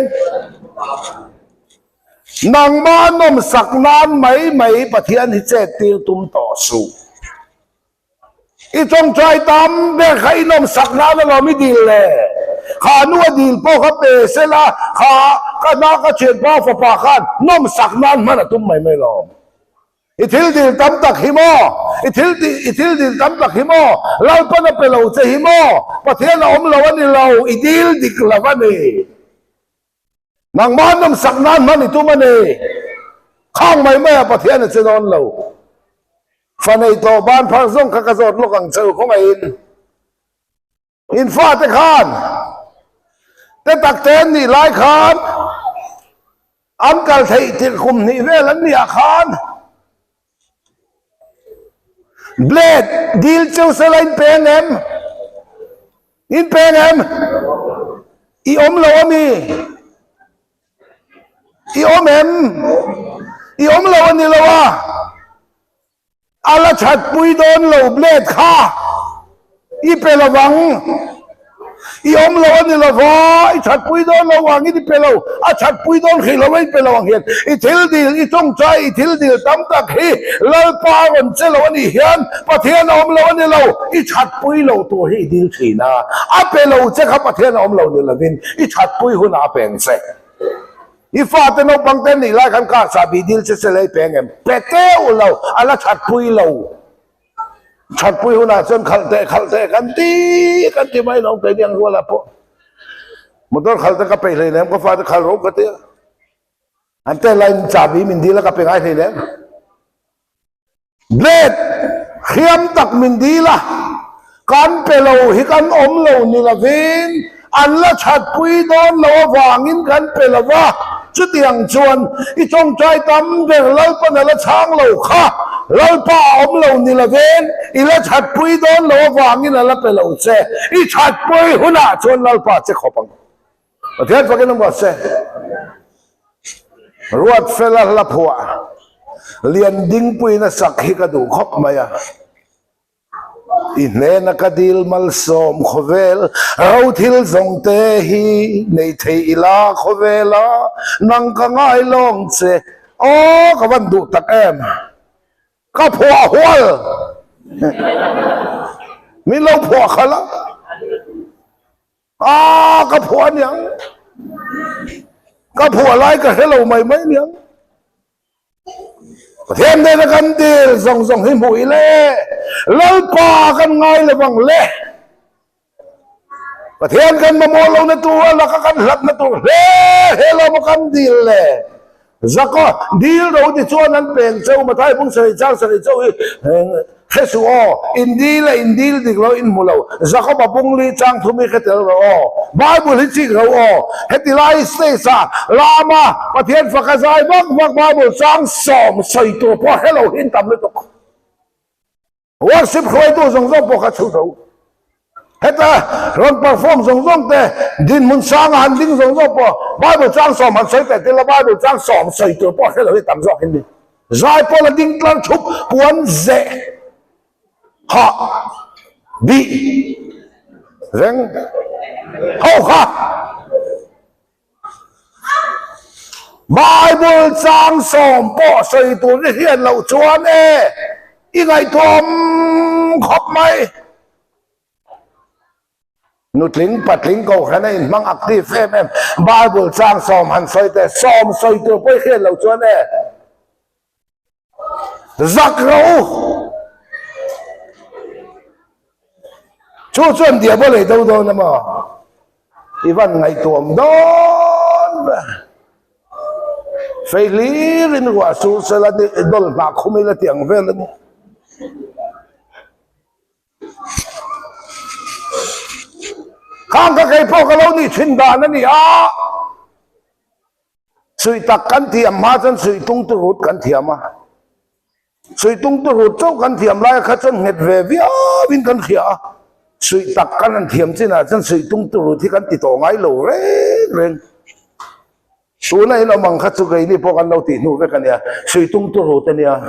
นางมานมสักนานไม่ปะเทียนที่เจตีตุมต่อสู้อีจงใจตามเด็กใครนมสักนานเราไม่ดีเลยขานัวดีพ่อเขาเปเสละขาก็น่าก็เชียนพ่อฝ่าขันนมสักนานมันตุ้มไม่ลองอิทิลดีตั้มตักหิมออิทิลดีตั้มตักหิมอเราปนเป็นเราจะหิมอประเทศเราเราวันนี้เราอิทิลดีกละวันนี้นางมันน้ำสักนานมันนี่ตัวมันนี่ข้างไม่แม่ประเทศนี่จะนอนเราฟันไอโตบ้านพังส่งขกระโดดลูกอังเซอของอินฟ้าตะขานแต่ตักเตนนี่หลายขานอันกัลไทยที่คุมนี่เวลันนี่อาคารเบลดดีลเจ้าสลายเป็นเอ็มอินเป็นเอ็มอีอมโลมีอีอมเอ็มอีอมโลนี่ละวะอาลาชัดปุยโดนโลเบลดข้าอีเปลวังอีอมโลนี่ละวะอีชัดปุยโดนโลวังอีเปลวอาชัดปุยโดนขี้ละวะอีเปลวังเห็นอีทิลดีอีจงใจอีทิลดีตั้มตะขี้ลลปาวันเจลวันนี้เห็นประเทศอมโลนี่เราอีชัดปุยโลตัวให้ดีขี้นะอาเปลวเจ้าประเทศอมโลนี่ละวินอีชัดปุยหุ่นอาเปงเสอีฟ้าเต้นเอาบังเต้นนี่ไล่ขันก้าสาบีดีลเสลายเปงเอ็มเปเต้าเราอาลาชัดปุยเราชัดปุยหุ่นอาเส้นขัลเตกันตีไม่ลองเตยังหัวละพอมันต้องขัลเตก็ไปเลยนะก็ฟ้าจะขัลรบกันเตี้ยอันเต้ไล่จับบีมินดีแล้วก็ไปง่ายเลยนะเบลด khiam tak min di la kan pelo hi kan om lo ni la vin an la that pui don lo wangin kan pelawa chu tiang chuan I chong trai tam ve lo pa na la chang lo kha lo pa om lo ni la ven I la that pui don lo wangin la pelo che I that pui huna chuan lo pa che khopang pathian pakin mo se ruat fela la phua lian ding pui na sak hi ka du khop maya Inena kadil malsom khovel rauthil zongte hi nei thei ila khovela nang ka ngai long che o ka van du tak em ka phua hwal mi lo phua khala ka phua niang ka phua lai ka hello mai mai niang Thiên đây là căn tiền dòng dòng hình mũi lệ lâu pa căn ngay là bằng lệ và thiên căn mà mua lâu nè tu là các căn lật nè tu lệ hello một căn tiền lệ ra có đi đâu thì cho nên bền châu mà thay bung sợi trang sợi châu hết số in đi là in đi thì lo in mua lâu ra có bà bung ly trang thu mi cái tiền rồi Bible hết chỉ rồi hết thì lại xây sa lama và thiên phật cái giải vác vác Bible trang sòm sợi tu po hello in tầm lên tu worship khơi tu dòng dòng po cái chú đâu hết là rong perform dòng dòng te din mun sang han ding dòng dòng po Bible trang sòm han sợi te là Bible trang sòm sợi tu po hello in tầm dòng in đi giải po là ding tlang chụp cuốn dễ họ bị răng hậu khá Bible trang sòm bỏ sợi tù ní hiền lậu chuan ý ngày thòm khóc mày nút lính bật lính cầu khá này mang active em Bible trang sòm hẳn sợi tè sòm sợi tù bối hiền lậu chuan giặc râu chú chuẩn địa bố lấy đâu đâu nè mà Ivan ngày tuồng đón phải lý lên quả su sẽ là đồn bạc không là tiếng về lên khang cái phố cái lâu ni chuyên đàn này suy tắc cắn thiềm mà chân suy tung tự hút cắn thiềm mà suy tung tự hút châu cắn thiềm lại khát chân nghẹt về vía vin cắn khía suy tắc cắn ăn thiềm chứ là chân suy tung tự hút thì cắn tì tổ ngay lẩu lên số này nó mang khát chú cái đi po cắn lâu tì nụ với cái này suy tung tự hút này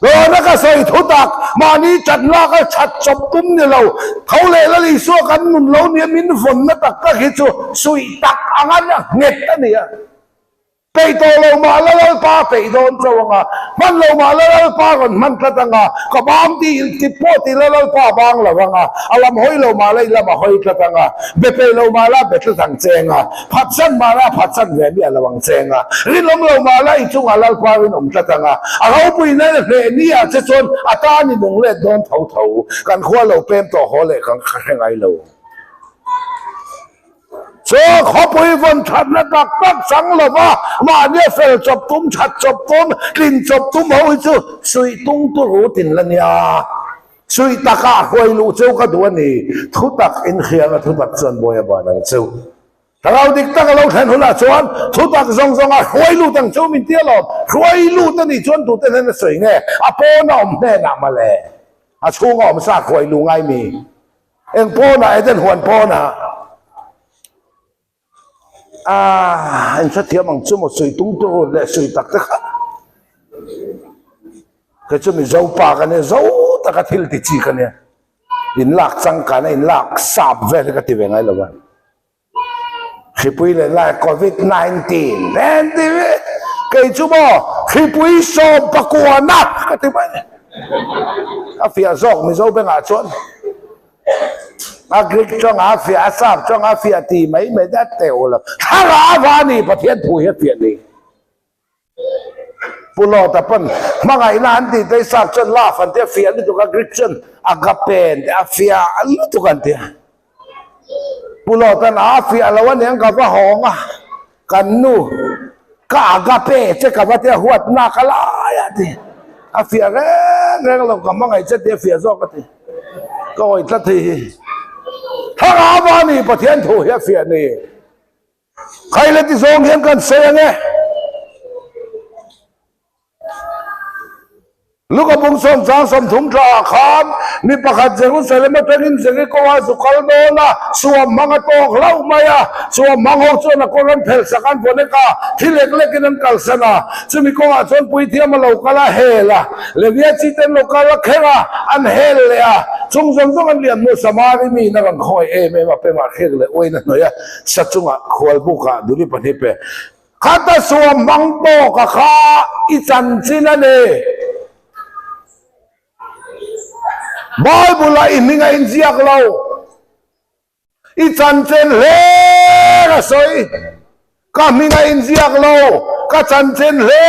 rồi nó cái suy thủ tắc mà ní chặt la cái chặt chọc tung như lâu thâu lệ là lý số cắn mùn lâu niệm min phun nó tắc cái chú suy tắc ăn ăn nghẹt cái này Pei to lo ma la la pa pei don châu nga man lo ma la la pa còn man ta nga ka bam ti po ti la la pa bang la nga alam hoi lo ma la ma hoi ta nga be pe lo ma la be thang che nga phat san ma la phat san ve bi ala wang che nga rin lom lo ma la I chung ala pa rin om ta nga a ho pui na le ni a che chon ata ni mong le don thau thau kan khwa lo pem to ho le kan khangai lo so khó bùi vân chặt nó đặc tắc sáng là mà nhớ phải chụp túm chặt chụp túm kinh chụp túm hậu chứ suy tung tu hữu tình là nha suy ta cả quay lũ châu cái đuôi này thu tắc in khía cái thu tắc chân bồi bà năng châu thằng địch ta cái lâu thành hôn là chuan thu tắc rong rong quay lũ thằng châu mình tiếc lắm quay lũ ta đi chuan tụt tên là sợi nghe po nó nghe nằm mà lẽ chung ông sa quay lũ ngay mi em po này tên huân po na anh sẽ thiệt bằng chút một sự tung tu để sự tắc tất cái chỗ mình giấu pa cái này giấu ta cái thil thì chỉ cái này in lạc sang cái này in lạc sạp về cái tiền về ngay là vậy khi bui lên lại COVID-19 nên thì cái chỗ mà khi bui so bạc quan nát cái tiền vậy à phía dọc mình giấu bên ngã chuột Agric trong á phía sáp trong á phía thì mấy đã tèo là thằng á vá này bắt thiên phui hết phía này pulo tapan mà ngày nan thì tới sáp chân la phần thế phía này tụi agric chân agapen phía anh tụiกันthế pulo tan á phía làวันนี้ก็ว่าหองอ่ะกันนู่กะagape chứกับว่าthế huat na kala ya thì á phía reng lo kam ngai che te fia zo ka ti ko i tla thi tha ba ni pathian thu he fia ni khai le ti zong hian kan se nge luka bung som chang som thum tla kham mi pakhat Jerusalem atangin zenge ko wa zukal no na suam manga tok lau maya suam mango chon na koran phel sakan bone ka thilek lekin an kalsana chumi ko a chon pui thiam lo kala hela levia chiten lo kala khera an hel le a chung jong jong an liam no samari mi na ran khoi e me ma pe ma khek le oina no ya sachunga khwal buka duli pani pe khata suam mang to ka kha I chan china ne Bible la ininga inziak lo I chan chen le ra soi ka minga inziak lo ka chan chen le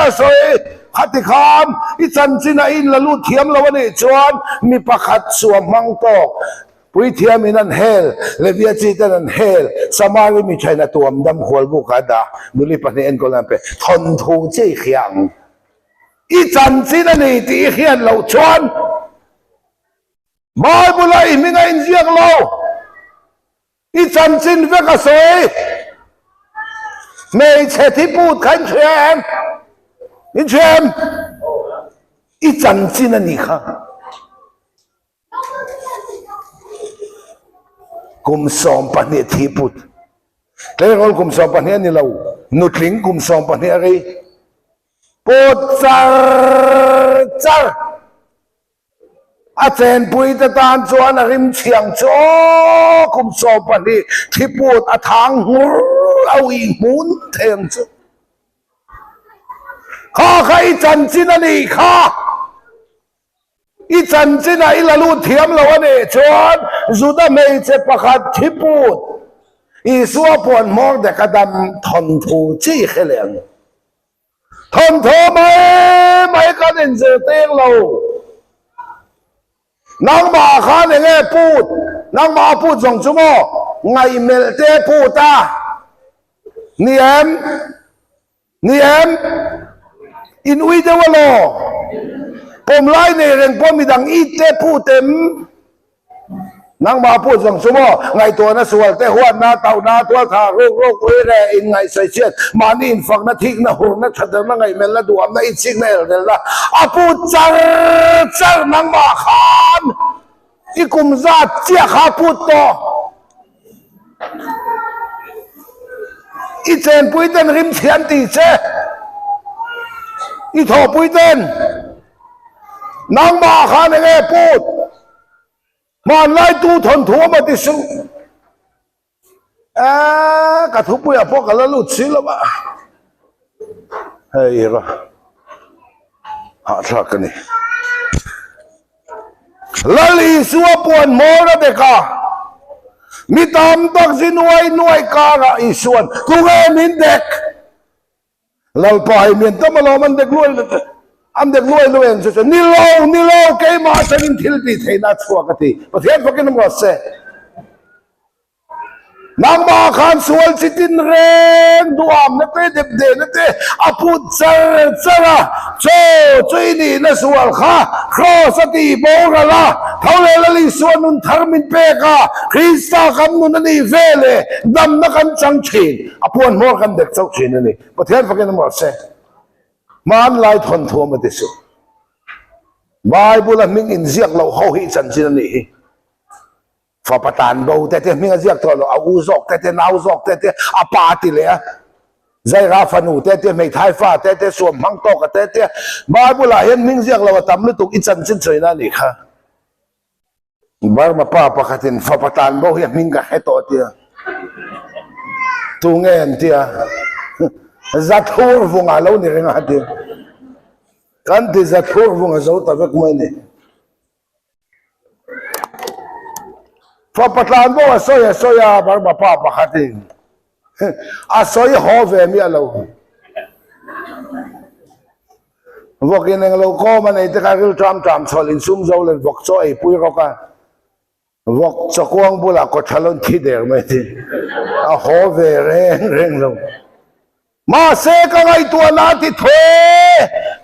ra soi khati kham I chan china in la lu thiam lo ni chuan mi pakhat suam mang to pui thiam in an hel levia chitan an hel samari mi chaina tuam dam khol bu ka da muli pani en ko lam pe thon thu che khiang I chan china ni ti khian lo chuan Bible ay minga inziak lo I chan chin veka soi mei che thi put khan chem in chem I chan chin ani kha kum som pani thi put le rol kum som pani ni lo nutling kum som pani ri pot char a chen pui ta tan chuan a rim chiang cho kum so pani thiput a thang awi mun theng chu kha khai chan chin ani kha I chan chin a ila lu thiam lo ani chuan zuda mei che pakhat thiput I suwa pon mor de kadam thon thu chi kheleng thon tho mai kan in je teng lo nang ma kha ne nge put nang ma put jong chumo ngai mel te puta niem in ui de walo pom lai ne reng pom midang I te putem nang ma put jong chumo ngai to na sual te huan na tau na to tha rok ui re in ngai sai chet mani in fak na thik na hur na thadam na ngai mel na duam na I chik na el la a put char nang ma khan I kum za chia kha put to I chen pui ten rim thian ti che I tho pui ten nang ma khan nge put man lai tu thon thu ma ti su ka thu pui a po ka la lu chi lo ba hei ra ha tha ka ni lali suwa puan mora de ka mi tam tak sinuai ka ga isuan tu nge min dek lal pai min tam lo man dek luai am dek luai en se ni lo ke ma sanin thil ti theina chua ka ti pathian pakin mo se nang ma khan sual chitin reng duam na pe dep de na te aput chara choi ni na sual kha cross ati bo ga la thole la li suan nun tharmin pe ka krista kam nun ni vele dam na kan chang chin apun mo kan dek chau chin ni pathian pakin mo se man lai thon thua ma te su bible ming in ziak lo ho hi chan chin ni fa patan bo te minga ziak to lo au zok te nau zok te apati le zai ra fanu te mei thai fa te suam mang to ka te bible hian ming ziak lo tam lu tuk I chan chin choi na ni kha bar ma pa pakhatin fa patan bo hi ming ka heto tia tu nge an tia zathur vunga lo ni renga tia kan ti zathur vunga zo ta vek mai ni fa patlan bo soya bar ba pa pakhatin a soy ho ve mi alo vokin ang lo ko man ai te ka ril tram chol in sum zo len vok cho ai pui ro ka vok cho kwang bula ko thalon thi der mai ti a ho ve reng lo ma se ka ngai tu na ti the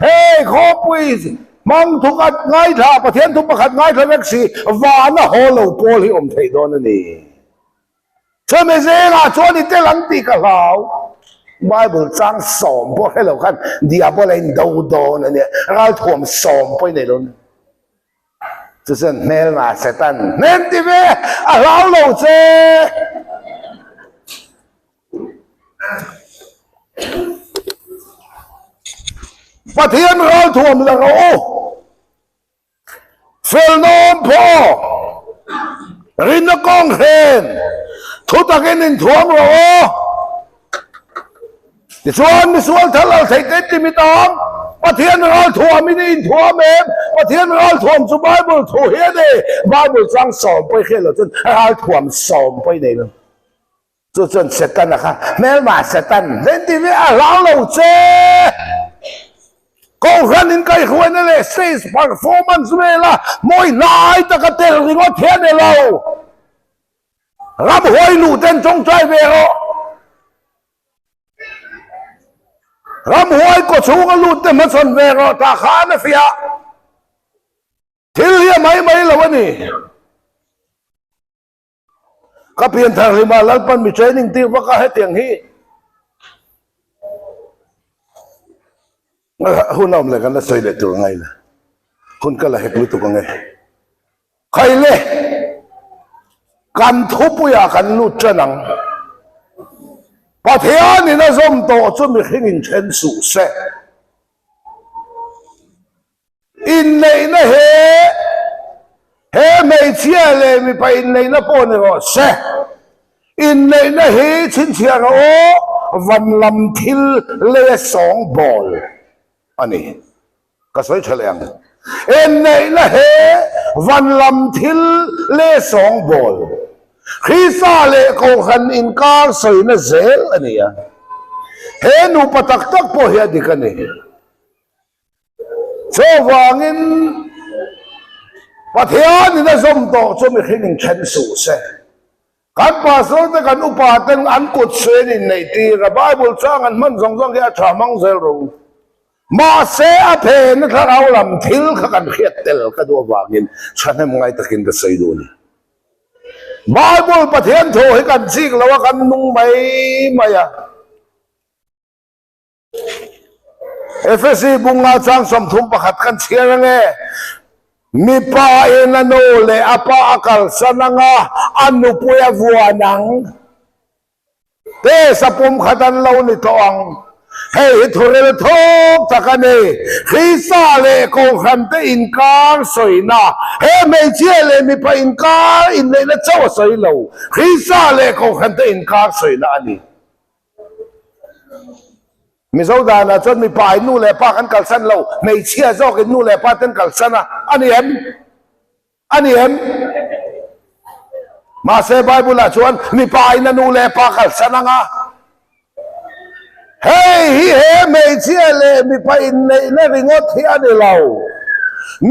hey kho pui มังทุกอัดง่ายท่าประเทศทุกประคัดง่ายท่าเล็กสีวานะโฮโลโปลิอมไทยโดนนี่เชื่อไหมเจ้าชวนนี่เตลันตีกับเราไบเบิลจ้างสอมพวกให้เราคันดิอาบเลนดูโดนเนี่ยเราถ่วงสอมไปในโดนจะเส้นเนลมาเซตันเนนติเวเราโลเจประเทศเราถ่วงแล้วโอ้เฟลโนมพอรินกองเฮนทุตะเกนินถ่วงเราที่ส่วนถ้าเราใส่เต็มที่มีตองประเทศเราถ่วงไม่ได้อินถ่วงเองประเทศเราถ่วงสุบายบุลถ่วงเฮเดบายบุลสร้างสอนไปแค่เราจนเราถ่วงสอนไปในนั้นจนเสร็จกันนะคะแม้มาเสร็จกันเล่นที่นี่เราเจ้ก็รันอินไกควรนั่นแหละเซสพาร์ฟอร์แมนซ์เวล่ามวยนายตะกัเตลริงว่าเทียนเรารับหวยลู่เต้นจงใจเวรรับหวยก็ชูกันลู่เต้นมาสนเวรตาขาเนฟียที่เรียไม่ละวันนี้ก็เพียงทางริมาลัลปันมีเทรนนิ่งที่ว่าก็ให้เตียงฮีคุณเอาอะไรกันแล้วใส่เด็ดตัวไงล่ะคุณก็เลยให้รู้ตัวไงใครเล่กันทุบยากันลุดจะนังพอเทียนนี่นะส้มโตจนมีขึ้นอินเชนสุเซอินเลยนะเฮไม่เชื่อเลยมีไปอินเลยนะปนก็เซอินเลยนะเฮชินเชียร์โอวันลำทิลเล่2 บอลอันนี้ก็สวยเฉลียงเอ็นในละเฮวันลำทิลเล่2 บอลคริสาเล่โคขันอินกาสวยนะเซลอันนี้เฮนูปตักตักพอเฮียดิกันนี่โชวางินปะเทียนนี่นะสมโตสมมีขึ้นเชนสูเซการป่าสุดกันอุปาเต็งอันกุดเซนินในตีระบายบุลช่างอันมันสองแค่ชามังเซลรูมาเสียเพนถ้าเราลำทิลกันเขียดเตลก็ดูว่างินฉันให้มึงไงตะกินจะใส่ดูนี่บายบุลประเทศโถให้กันซิกแล้วว่ากันนุ่งไม่อะเอฟซีบุงอาจางสมทุมประคัดกันเชียร์ไงมีป้าเอ็นโนเลอาป้าอักลสนังอันนุปุยวัวนังเตสปุ่มขัดันเราในทองเฮ้ยทุเรศทุกตะกันนี่ขีซาเลโกขันเตอินกาสวยนะเฮ้ไม่เชื่อเลยมีไปอินกาอินเลยนะเจ้าสวยเราขีซาเลโกขันเตอินกาสวยนะอันนี้มีเจ้าดานะจนมีป่ายนู่นแหละป้ากันกัลสันเราไม่เชื่อเจ้ากันนู่นแหละป้ากันกัลสันนะอันนี้เห็นมาเซบายบุลาชวนมีป่ายนั่นนู่นแหละป้ากัลสันนะเฮ้ยไม่เชื่อเลยมีไปในริงอเทียนเรา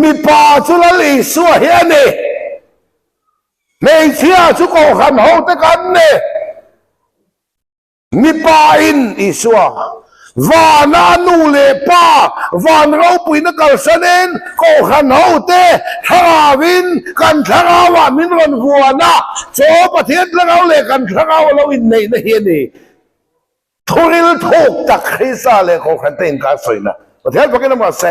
มีป่าชุลลีสัวเฮียนี่ไม่เชื่อชุกโกขันหูตะกันนี่มีป่าอินอิสัววานานูเลป้าวานเราปุยนักสนนโกขันหูเตทราวินกันทราวามินรันวัวนะโจประเทศเราเลยกันทราเราอินในเฮียนี่ทุเรศทุกจากคริสต์เลยเขาขันเต็งการสวยนะประเทศพวกนั้นมาเส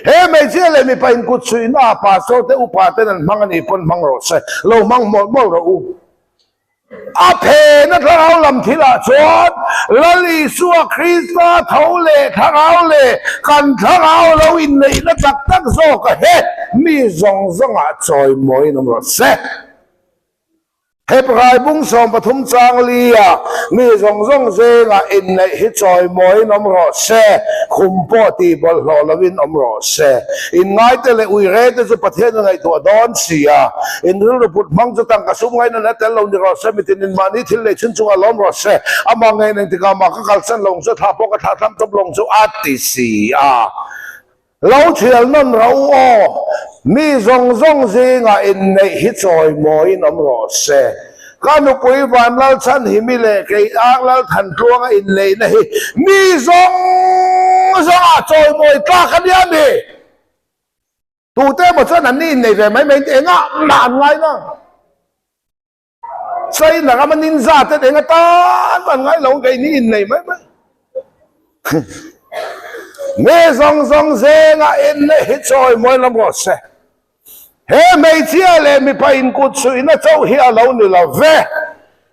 เฮ้ไม่เชื่อเลยมีไปอินกุศลนะป่าโซเตอุปาเตนันมังนี่ปนมังโรเสเรามังหมดเราอาเพนะถ้าเราลำทีละชดลลีสัวคริสต์เท่าเลถ้าเราเลยกันถ้าเราอินในนักตักโซก็เฮ้มีจงอาจอยมวยน้ำรสเสเฮปรายบุ้งสมปฐุมจางลียมีจงเซงอินในฮิจอยมวยน้ำรสเสคุมปอตีบอลลวินน้ำรสเสอินไงแต่เลยอุยเรตจะประเทศไงตัวดอนเสียอินรู้ระบุมังจะตั้งกระสุนไงนั่นแต่เราในรสเสมิตินินมานิทิเลชินจุงอารมณ์รสเสอามังไงนั่นที่กามาก็กัลสันลงสุดท้าพกท้าทำตบลงสุดอาติเสียเราเชื่อนั่นเรามีจงเสียงอินในฮิตจอยมอยน้ำรอเสการนุปุยวันเราฉันหิมิเลกอางเราทันตัวอินเลยนะมีจงจอยมอยตากันยันดี tu te một số anh đi này về mấy mấy tiếng á nạn ngay đó xây là cái mình ninja thế để người ta còn ngay lâu cái ní này mấy mấy nghe rong rong dê ngã in này hết rồi mỗi lần một xe he mấy chia lên mi phải in cột suy nó châu hiểu lâu nữa là về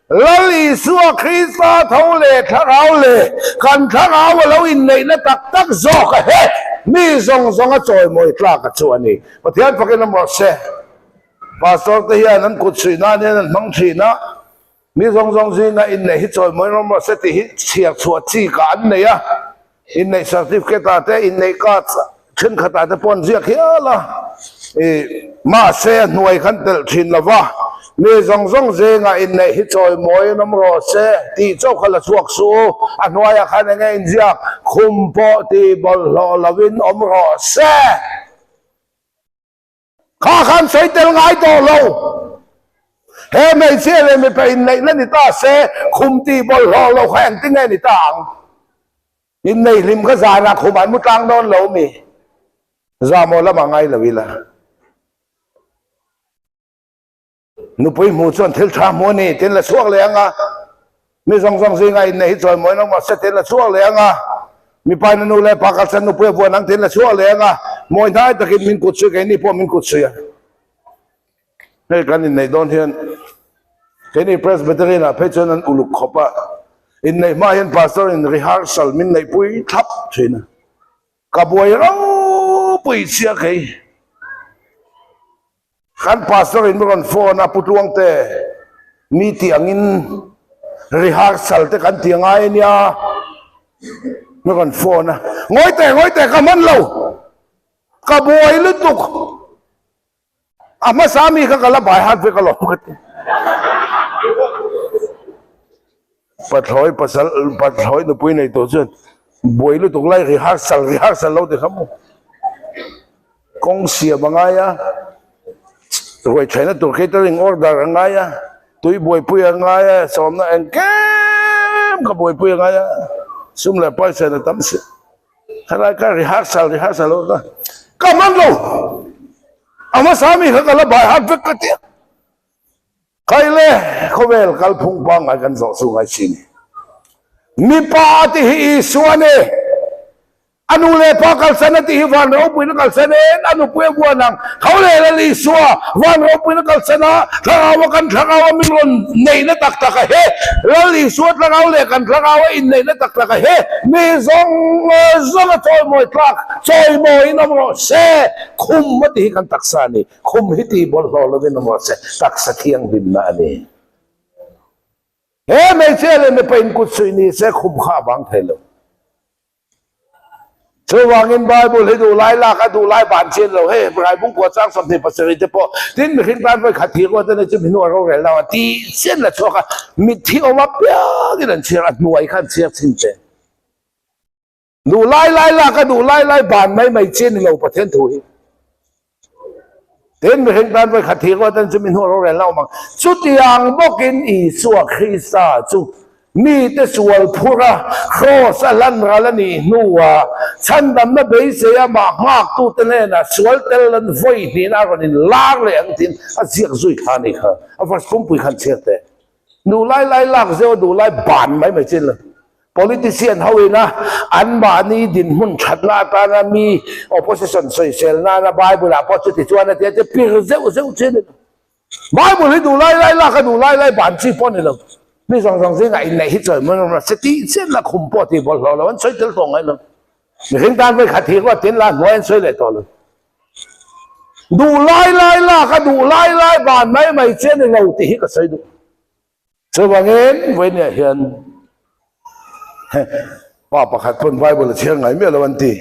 lâu lý xưa khi ta thâu lệ thắc áo lệ cần thắc áo và lâu in này nó tắc tắc gió cả hết mi rong rong ở trời mỗi là cái chỗ này và thế phải cái nó một xe và sau khi anh cột suy nó nên mong chỉ nó mi rong rong gì ngã in này hết rồi mỗi lần một xe thì hết chiếc chuột chỉ cả anh này à in này certificate ta in này có chân khát ta pon riêng kia là mà xe nuôi khăn tự tin là va mi rong rong dê ngã in này hít rồi mỗi năm rồi xe thì cho khăn là suộc số anh nuôi khăn này nghe in riêng khum po thì bol lo là vin rồi xe khó khăn xây tel ngay to lâu he mấy xe này mi phải in này nên ta xe khum thì bol lo lo khăn tiếng nghe ta in này lim cái dài là khum ăn một trang đón lâu mi ra một là bằng ngay là vì là nu pui mu chon thil tha mo ni ten la suak le anga mi zong zong zing ai nei choi moi nong ma se ten la suak le anga mi pai na nu le pa ka san nu pui bo nang ten la suak le anga moi nai ta kin min kut su ke ni po min kut su ya nei kan in nei don hian ke ni presbyterian a pe chon an uluk khopa in nei ma hian pastor in rehearsal min nei pui thap thina ka boi ro pui sia ke kan pastor in bukan phone aput luang te mi tiangin rehearsal te kan tiangai nia bukan phone ngoi te ka man lo ka boy lutuk ama sami ka kala bai hat ve ka lo kat pathoi no pui nei to chen boy lutuk lai rehearsal lo te kham kong sia bangaya rồi China tụi catering order ngay á tụi buổi bữa ngay á xong nó ăn kem cả buổi bữa ngay á xung lại bây giờ là tắm sữa hay là cái rehearsal luôn đó cảm ơn luôn ông mà sao mi cái là bài hát viết cái tiếng cái này không phải cái phung bang ngay gần rõ xuống ngay xin mi pa thì hi suan này anu le pa kal sana ti van ro pui na kal sana anu pui bua nang khau le la li suwa van ro pui na kal sana thagawa kan thagawa min ron nei na tak tak he la li suwa thagaw le kan thagawa in nei na tak tak he mi zong zong toy moi tlak toy moi na mo se khum ma ti kan taksa ni khum hi ti bol lo lo na mo se taksa thiang din na ni he me che le me pain kut sui ni se khum kha bang theloช่วยวางเงินไบเบิลให้ดูไล่ละก็ดูไล่บานเชียนเราเฮ้ยใครบุ้งกวาดสร้างสมเด็จพระสิริเจ้าพ่อที่มีขึ้นบ้านไปขัดเถียงว่าจะในจุดหินว่าเราเรียนเราที่เชียนละชั่วกันมีที่ออกมาเปียที่นั่นเชียร์หน่วยขั้นเชียร์สินเจดูไล่ละก็ดูไล่บานไม่เชียนเราประเทศถุยที่มีขึ้นบ้านไปขัดเถียงว่าจะในจุดหินว่าเราเรียนเรามั่งสุดอย่างบอกกินอีสัวคริสต์จุมีแต่ส่วนพูระโคสลันราลนี่นัวฉันดำน้ำเบยเสียมากตู้เตลน่ะสวยเตลันไฟนี่นะก็นี่ลากเลยอันที่อาเสียกซุยขานี่ค่ะอาฟัสกุมปุยขันเชียแต่ดูไล่ลากเสียวดูไล่บานไม่จริงเลย politician เขาเองนะอันบานนี้ดินหุ่นชัดหน้าตานะมี opposition สวยเซลน่านะบายบุลาพอจุดที่ชวนนะเดี๋ยวจะปีกเสียวเช่นนี้บายบุลให้ดูไล่ลากก็ดูไล่บานชีพนี่เลยมีสองสิ่งไอ้ในฮิตเลยมันสติเส้นละคุมปอที่บอลเรามันช่วยเตลตรงไงเลยมีเห็นการไปขัดเถียงว่าเต็นล้านหัวเอ็นช่วยเลยต่อเลยดูไล่ก็ดูไล่บานไม่เช่นเราตีก็ช่วยดูช่วยว่าเงินเว้นเนี่ยเห็นว่าประคัดพ้นไว้บนเชียงไงเมื่อวันที่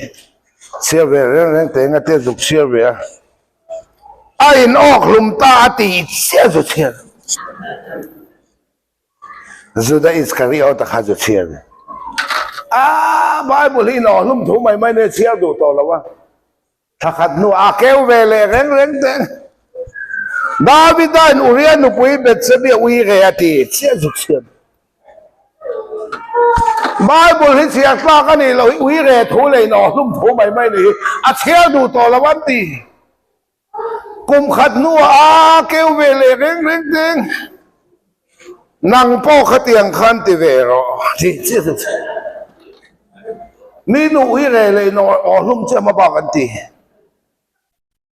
เชียร์เวรเรื่องแต่งเตี้ยสุกเชียร์เวรไอ้นอกลุมตาตีเชียร์สุดเชียร์Zuda is kari out of Hajo Cheer. Bible in all whom to my mind cheer do Tolawa. Takat no Akel Vele, Ren. David and Urian of we bet Sebi we reati, cheers of cheer. Bible is here, Flagani, we read Hole in all whom to my mind a cheer do Tolawanti. กุมขัดนัวเกวเวเลเร่งเร่งเร่งนังพ่อขเตียงคันติเวรอที่มีหนูฮิเรเลยนอลุ่มเชื่อมาบอกกันที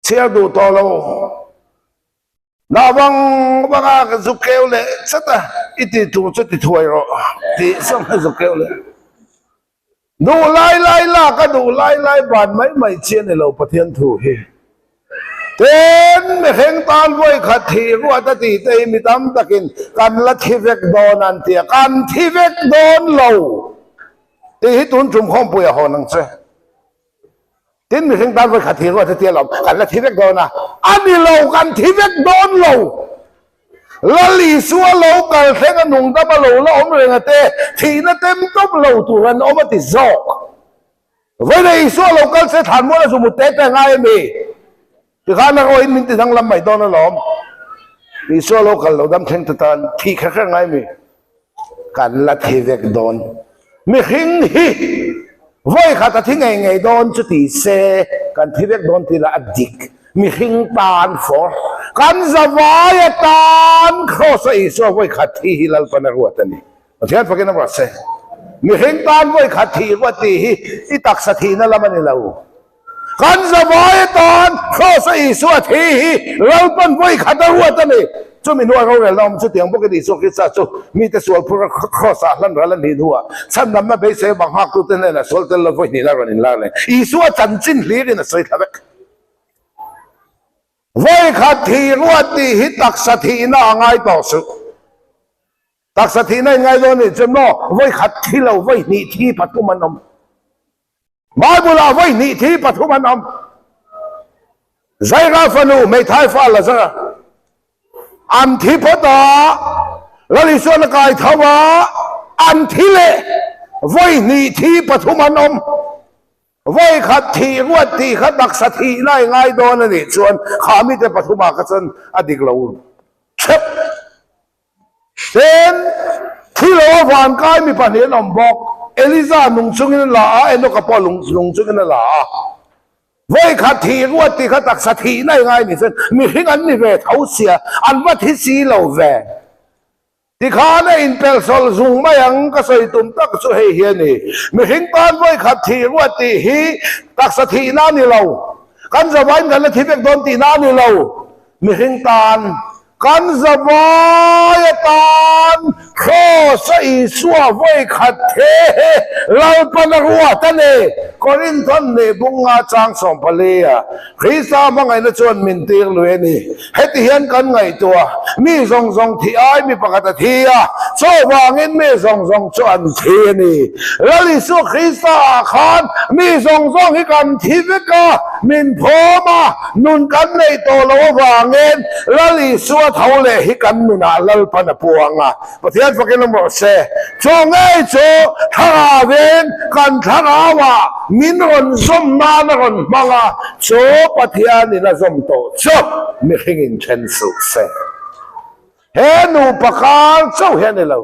เชื่อดูตัวเรานาบังกันสุเกลเลยสัตว์อิติถูสุติถวยรอที่สมัยสุเกลเลยดูไล่ล่าก็ดูไล่บานไม่เชี่ยในเราประเทศถูเฮเต้นไม่เห็นตานไว้ขัดทีรัวตติเตมีตามตะกินกันละที่เวกโดนันเตียกันที่เวกโดนเราที่ตุนจุ่มข้อมปุยหอนังเสตินไม่เห็นตานไว้ขัดทีรัวตติเรากันละที่เวกโดนนะอันนี้เรากันที่เวกโดนเราละลีสัวเรากันเสกนุ่งตะบะเราละอมเรงเตทีนั่นเต็มต๊บเราตัวกันอมติโซไว้ในสัวเรากันเสถานมัวสมุทรเตะง่ายมีที่ข้านักโอยมินติทั้งลำไม่โดนล้อมลีสัวเรากันเราดำเชงตันที่แค่ง่ายมีกันละที่เวกโดนมีหิงฮีไว้ขัดทิ้งไงโดนจุดที่เสกันที่เวกโดนที่ละอดิกมีหิงตานฟอกันสบายตานโคสอิสไว้ขัดที่ลัลปนรัวตันนี่เทียนฟังกันว่าเสมีหิงตานไว้ขัดที่ว่าที่อิตักสถีนั่นละมันนี่เรากันสบายตานโคสอิสว่าที่ลัลปนไว้ขัดรัวตันนี่จุมีนัวเขาเรียนเราจุดเตียงปกติสุขิสัจุมีแต่ส่วนพวกข้อสารนั่นรันนี่ดัวฉันนำมาไปเสบังฮักตุเตนเนี่ยส่วนเตลไว้นี่ละรันนี่ละเลยอิสว่าจันจินลีนี่นะใส่ทำไมไว้ขัดทีรวดตีหิตักสถีน่าง่ายต่อสู้ตักสถีน่าง่ายตัวนี้จำนวนไว้ขัดที่เราไว้นิที่ปัทุมันอมมาบุลาไว้นิที่ปัทุมันอมใจราฟนูไม่ท้ายฟ้าละซะอันที่พอตาแล้วลิส่วนกายทว่าอันที่เละไว้นิที่ปัทุมันอมไว้ขัดทีรวดทีขัดตักสถีน่าง่ายโดนนี่ส่วนขามิแต่ปฐุมากษันอดีกเราเช็บเช่นที่เราผ่านกายมีปัญหาหนอมบอกเอลิซานุ่งชุกินละเอ็นก็พอลุงชุกินละไว้ขัดทีรวดทีขัดตักสถีน่าง่ายนี่ส่วนมีหิ้งอันนี้เวทเอาเสียอันว่าที่สีเราแวที่ข้าในอินเปลสอลซุงไม่ยังก็ใส่ตุ่มตักสุเฮียนี่มีหิ้งตานไว้ขัดทีรวดทีฮีตักสถีน่านี่เรากันสบายกันละที่เป็นโดนตีน่านี่เรามีหิ้งตานกันสบายตานโคสอิสัวไว้ขัดเทเราปนรัวตันเอคอรินทันเนบุงอาจางสมพเลียคริสตาบังไงนะชวนมินตีรวยนี่เฮติเห็นกันไงตัวมีทรงที่ไอมีปกติที่อ่ะโซวางินมีทรงชวนที่นี่แล้วลิสุคริสตาขานมีทรงให้กันที่วิกามินพอมานุนกันในตัวเราวางินแล้วลิสุเท่าเลยให้กันนุนอาลัลพันพวงอ่ะประเทศฟังกันบอกเสจงไอโจท้าเวนกันท้าวามินรอนสมนานรอนบังอ่ะโจประเทศนี่นะสมโตโจไม่เห็นเช่นสุเสเห็นอุปการเจ้าเห็นเรา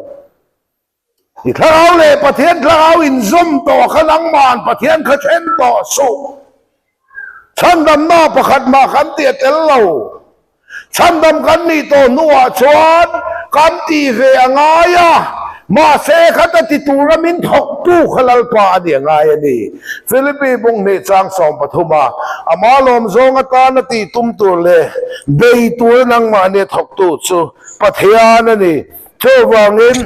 ที่ท้าเลยประเทศท้าอินสมโตขลังมานประเทศขเช่นต่อสู้ฉันดำหน้าประคัดมาขันเตียเตลเราฉันดำกันนี่ตัวนัวชวนกันตีเวียงไงอะมาเสขัดติตูรมินทกตู้ขลัลปาเดียงไงนี่ฟิลิปปีบุงเนจางสองปฐุมาอามาลมทรงตานตีตุมตัวเลยเบยตัวนังมาเนทกตู้ซูปัทยานี่เชื่อว่าเงิน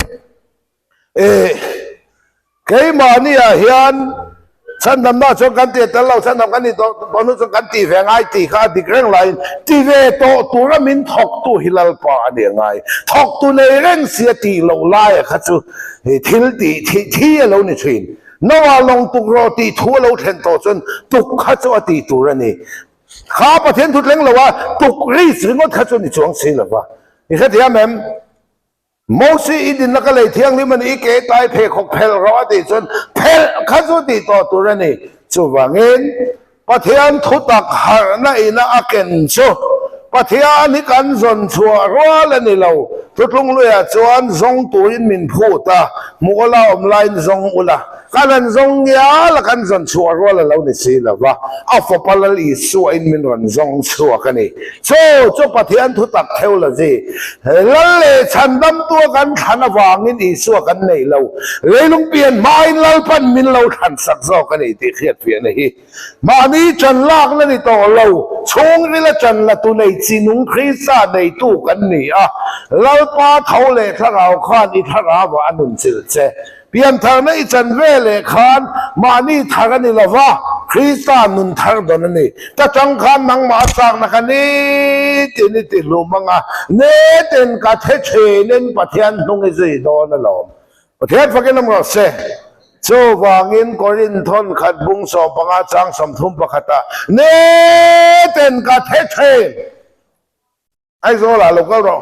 เกยมานี่อะเฮียนฉันทำหน้าชนกันตีแต่เราฉันทำกันนี่ตอนนู้นชนกันตีแฝงไอตีข้าตีเร่งไหลตีเวโตตัวละมินทกตัวฮิลลปาเดียงไงทกตัวในเร่งเสียตีเราไล่ข้าจูทิลตีที่เราเนี่ยชินนว่าลงตุกโรตีทั่วเราเทนโตจนตุกข้าจูตีตัวนี่ข้าประเทศทุกเร่งเราว่าตุกรีสงดข้าจูนี่จวงสิหรอวะนี่แค่ที่แม่โมซีอิดินนักเลยเที่ยงนี้มันอีเกตายเพกของเพลรอติจนเพลข้าสุติต่อตัวนี่จูวังเงินประเทศทุตักหานาอินาอักเกนชูประเทศนี้กันจนชัวรัวเลยนี่เราทุกลุงเลยจวนทรงตัวอินมินพูดตามุกลาอมไลน์ทรงอุลา kanan zong ya la kan zon chua ro la lo ni si la wa a fo palal I su in min ron zong chua ka ni cho pathian thu tak theo la ji lal le chan dam tua kan thana wangin I su kan nei lo leilung pian mai lal pan min lo than sak zo ka ni ti khiat phi ni ma ni chan lak la ni to lo chung ri la chan la tu nei chinung khrisa nei tu kan ni a lal pa thau le thara khan I thara wa anun chil che pian thar na I chan ve le khan ma ni thar ni la wa khrista nun thar don ni ta chang khan nang ma sang na kan ni ti lu manga ne ten ka the che nen pathian nung e zui do na lo pathian fakin nam ro se so wangin korin thon khat bung so panga chang som thum pakhata ne ten ka the che ai zo la lo ko ro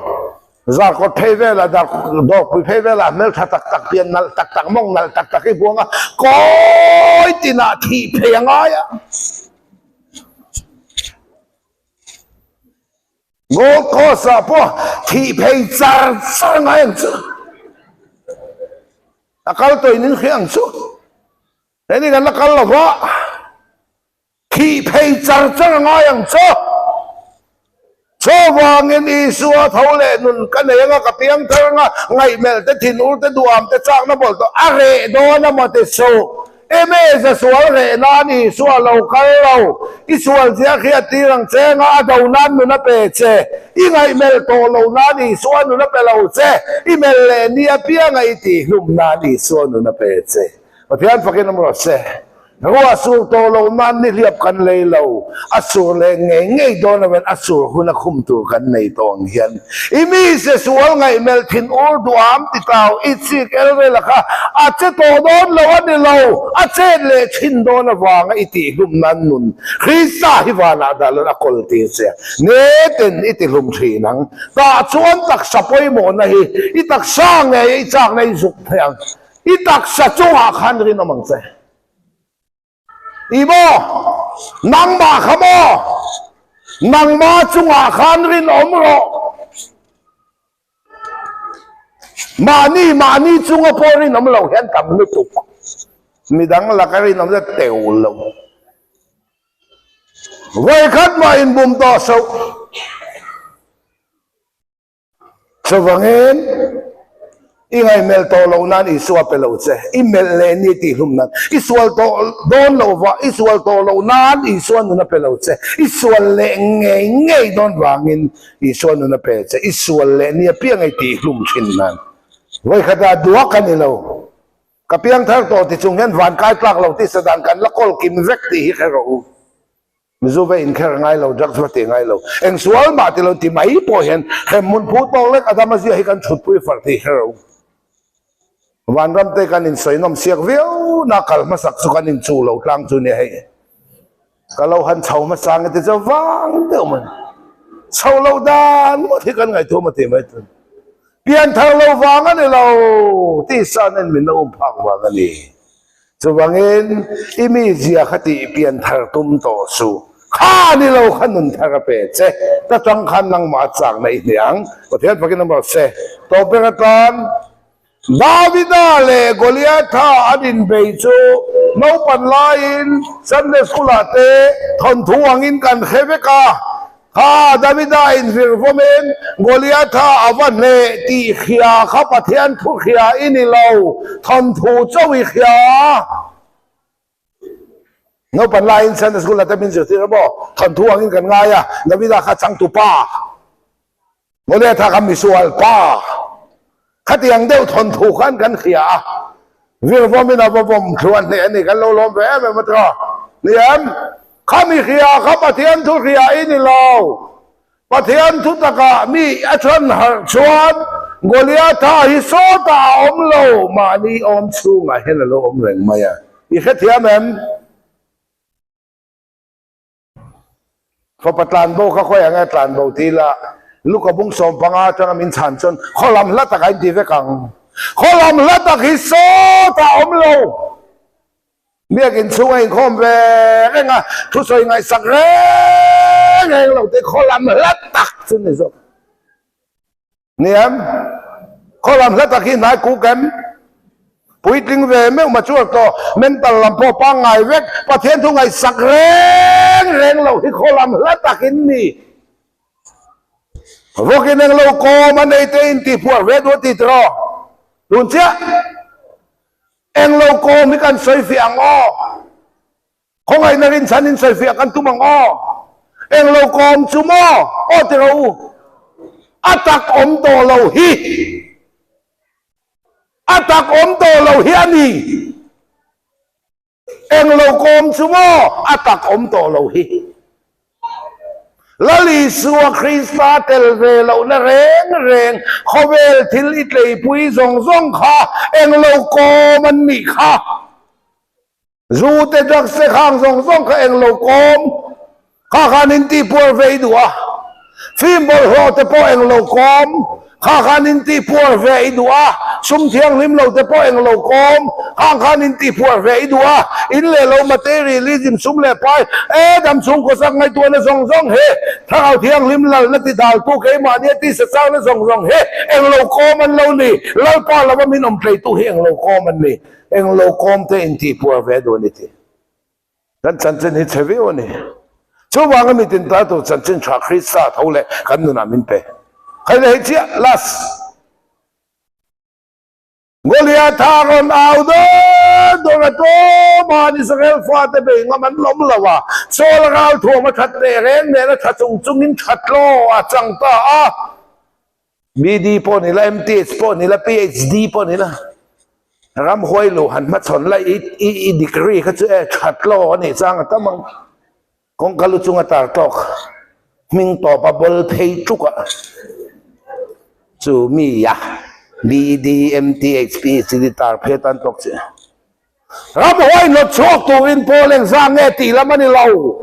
za ko thei ve la da do pu phei ve la mel tha tak tak pian nal tak tak mong nal tak tak ki buanga koi tina thi pheng aya ngo ko sa po thi phei char char ngai chu akal to inin khiang chu ni kan akal la wa thi phei char char ngai ang chu so wangin I suwa thau le nun kan nga ka piang thar nga ngai mel te thin ur te duam te chak na bol to are do na ma te so eme za sual re na ni sual lo kal lo I sual zia khia ti rang che nga do nan nu na pe che I ngai mel to lo na ni sual nu na pe lo che I mel le ni a piang ai ti lum na ni sual nu na pe che pathian fakin nam ro se Rua sur to lo man ni liap kan lei lo asur le ngei do na wen asur huna khum tu kan nei tong hian imi se sual ngai mel thin ur duam ti tau itsi kel ve la kha a che to don lo ani lo a che le thin do na wanga iti lum nan nun khrisa hi wala da lo akol ti se ne ten iti lum thi nang ta chuan tak sapoi mo na hi I tak sang nge I chak nei zuk thang I tak sa chunga khan rin amang che Ibo nang ma khamo nang ma chunga khan rin omro mani chunga porin omlo hian tam nu tuk midang la ka rin omla teu lo vai khat ma in bum to so wangin ingai mel to lo nan I suwa pe lo che I mel le ni ti hum nan I sual to don lo wa I sual to lo nan I suan na pe lo che I sual le ngei don wangin I suan na pe che I sual le ni piang ai ti hum thin nan wai khata duwa kan lo ka piang thar to ti chung hen van kai tlak lo ti sadan kan la kol kim vek ti hi kharo mizu ve in kher ngai lo jak thwa ti ngai lo eng sual ma ti lo ti mai po hen hem mun pu to lek adama ji hi kan thut pui far ti kharo Van ram te kan in soinom siak veu na kal masak su kan in chu lo tlang chu ne hei kalau han chau ma sang te cho wang de man chau lo dan mo thi kan ngai thu ma te mai tu pian thang lo wang ani lo ti san en min lo phak wa ga ni chu wangin imi zia khati pian thar tum to su kha ni lo khanun thar pe che ta chang khan nang ma chang nei niang pathian pakin number se to pe kan Davida le Goliatha adin beichu no pan lain Sunday school ate thon thuangin kan kheveka ha Davida in virvomen Goliatha avan le ti khia kha pathian thu khia ini lo thon thu chawi khia no pan lain Sunday school ate min zirti bo thon thuangin kan ngaya Davida kha chang tu pa Goliatha kam misual pa khát yang đeo thon thủ kan khia việc vô mình vào vòng thuần này anh kan lâu lom vẽ mà mất rồi liam kami khia khắp pathian thu khia ini lâu pathian thu taka mi achon har chuan Goliatha hi so ta om lo mà ni om chu nga hen lo om reng maya i khát thiam em kho patlan bo kha khoya nga tlan bo ti la lúc có bung sôm panga cho mình chán chôn kholam lát ta cái gì vậy càng kholam lát ta khi số ta ôm lâu biết cái số anh không về cái ngà thu soi ngày sạc rẽ ngày lâu thì kholam lát ta chân này rồi niệm kholam lát ta khi nãy cú kém ปุยติงเวเมื่อมาช่วยต่อเมนตัลลำพอปังไงเวกประเทศทุกไงสักแรงเราที่โคลัมและตักินนี่พวกนั้นเราโกมันในเต็นที่พวกเวทวัติตรอดูเจ้าเองเราโกมีการใส่เฟียงอ้อของไอ้นรินทร์สันินใส่เฟียกันตุ้มังอ้อเองเราโกมจุมอ้อที่เราอัตักอมโตเราฮีอัตักอมโตเราฮีอันนี้เองเราโกมจุมอ้ออัตักอมโตเราฮีลลิสัวคริสตาเตลเวลเราเร่งเขาเวลทิลอิตเลยปุยส่งข้าเองเราโกมันนี่ข้ารูเตจักเสข้างส่งข้าเองเราโกมข้าขานินตีปัวเวดัวฟิล์มบอลโรเตปอเองเราโกมข้าขานินตีปัวเวดัวสุมเทียงลิมเราเตปอเองเราโกมข้าขานินตีปัวเวดัวอินเลเรามาเตอรีลิจิมสุมเลไปดำสุงก็สักไงตัวนั้นส่งเฮถ้าเอาเทียงลิมเรานักติดาลตู้เขมาเนี่ยที่สร้างนั้นส่งเฮเองเราโกมันเรานี่เราป้าเราว่ามีนมเพลตู้เฮเองเราโกมันนี่เองเราโกมเตอินตีปัวเวดัวนี่ทีนั่นฉันจะนิดเฉวียวนี่ช่วงวันมีตินตาตัวฉันจึงชาคริสต์เท่าเลยกันนู่นน่ะมินเปใครเลยเชียลาสโกลิอาทารอนเอาโดกระโตมาอิสราเอลฟาเตเบงมันล้มละวะโซลเราถั่วมาชัดเร่งเนี่ยแล้วชัดจุงนินชัดโลจังตาบีดีปนี่ละMTSปนี่ละ PhD ปนี่ละรำห้วยลูหันมาสอนละอีดีกรีเขาจะชัดโลนี่จังตั้งมังคงkalau cunga tartok ming to pabol pay cuka cumi ya BDMTHP sidi tar pay tan tok si ramo hoy no chok to in poleng zange ti laman ni lau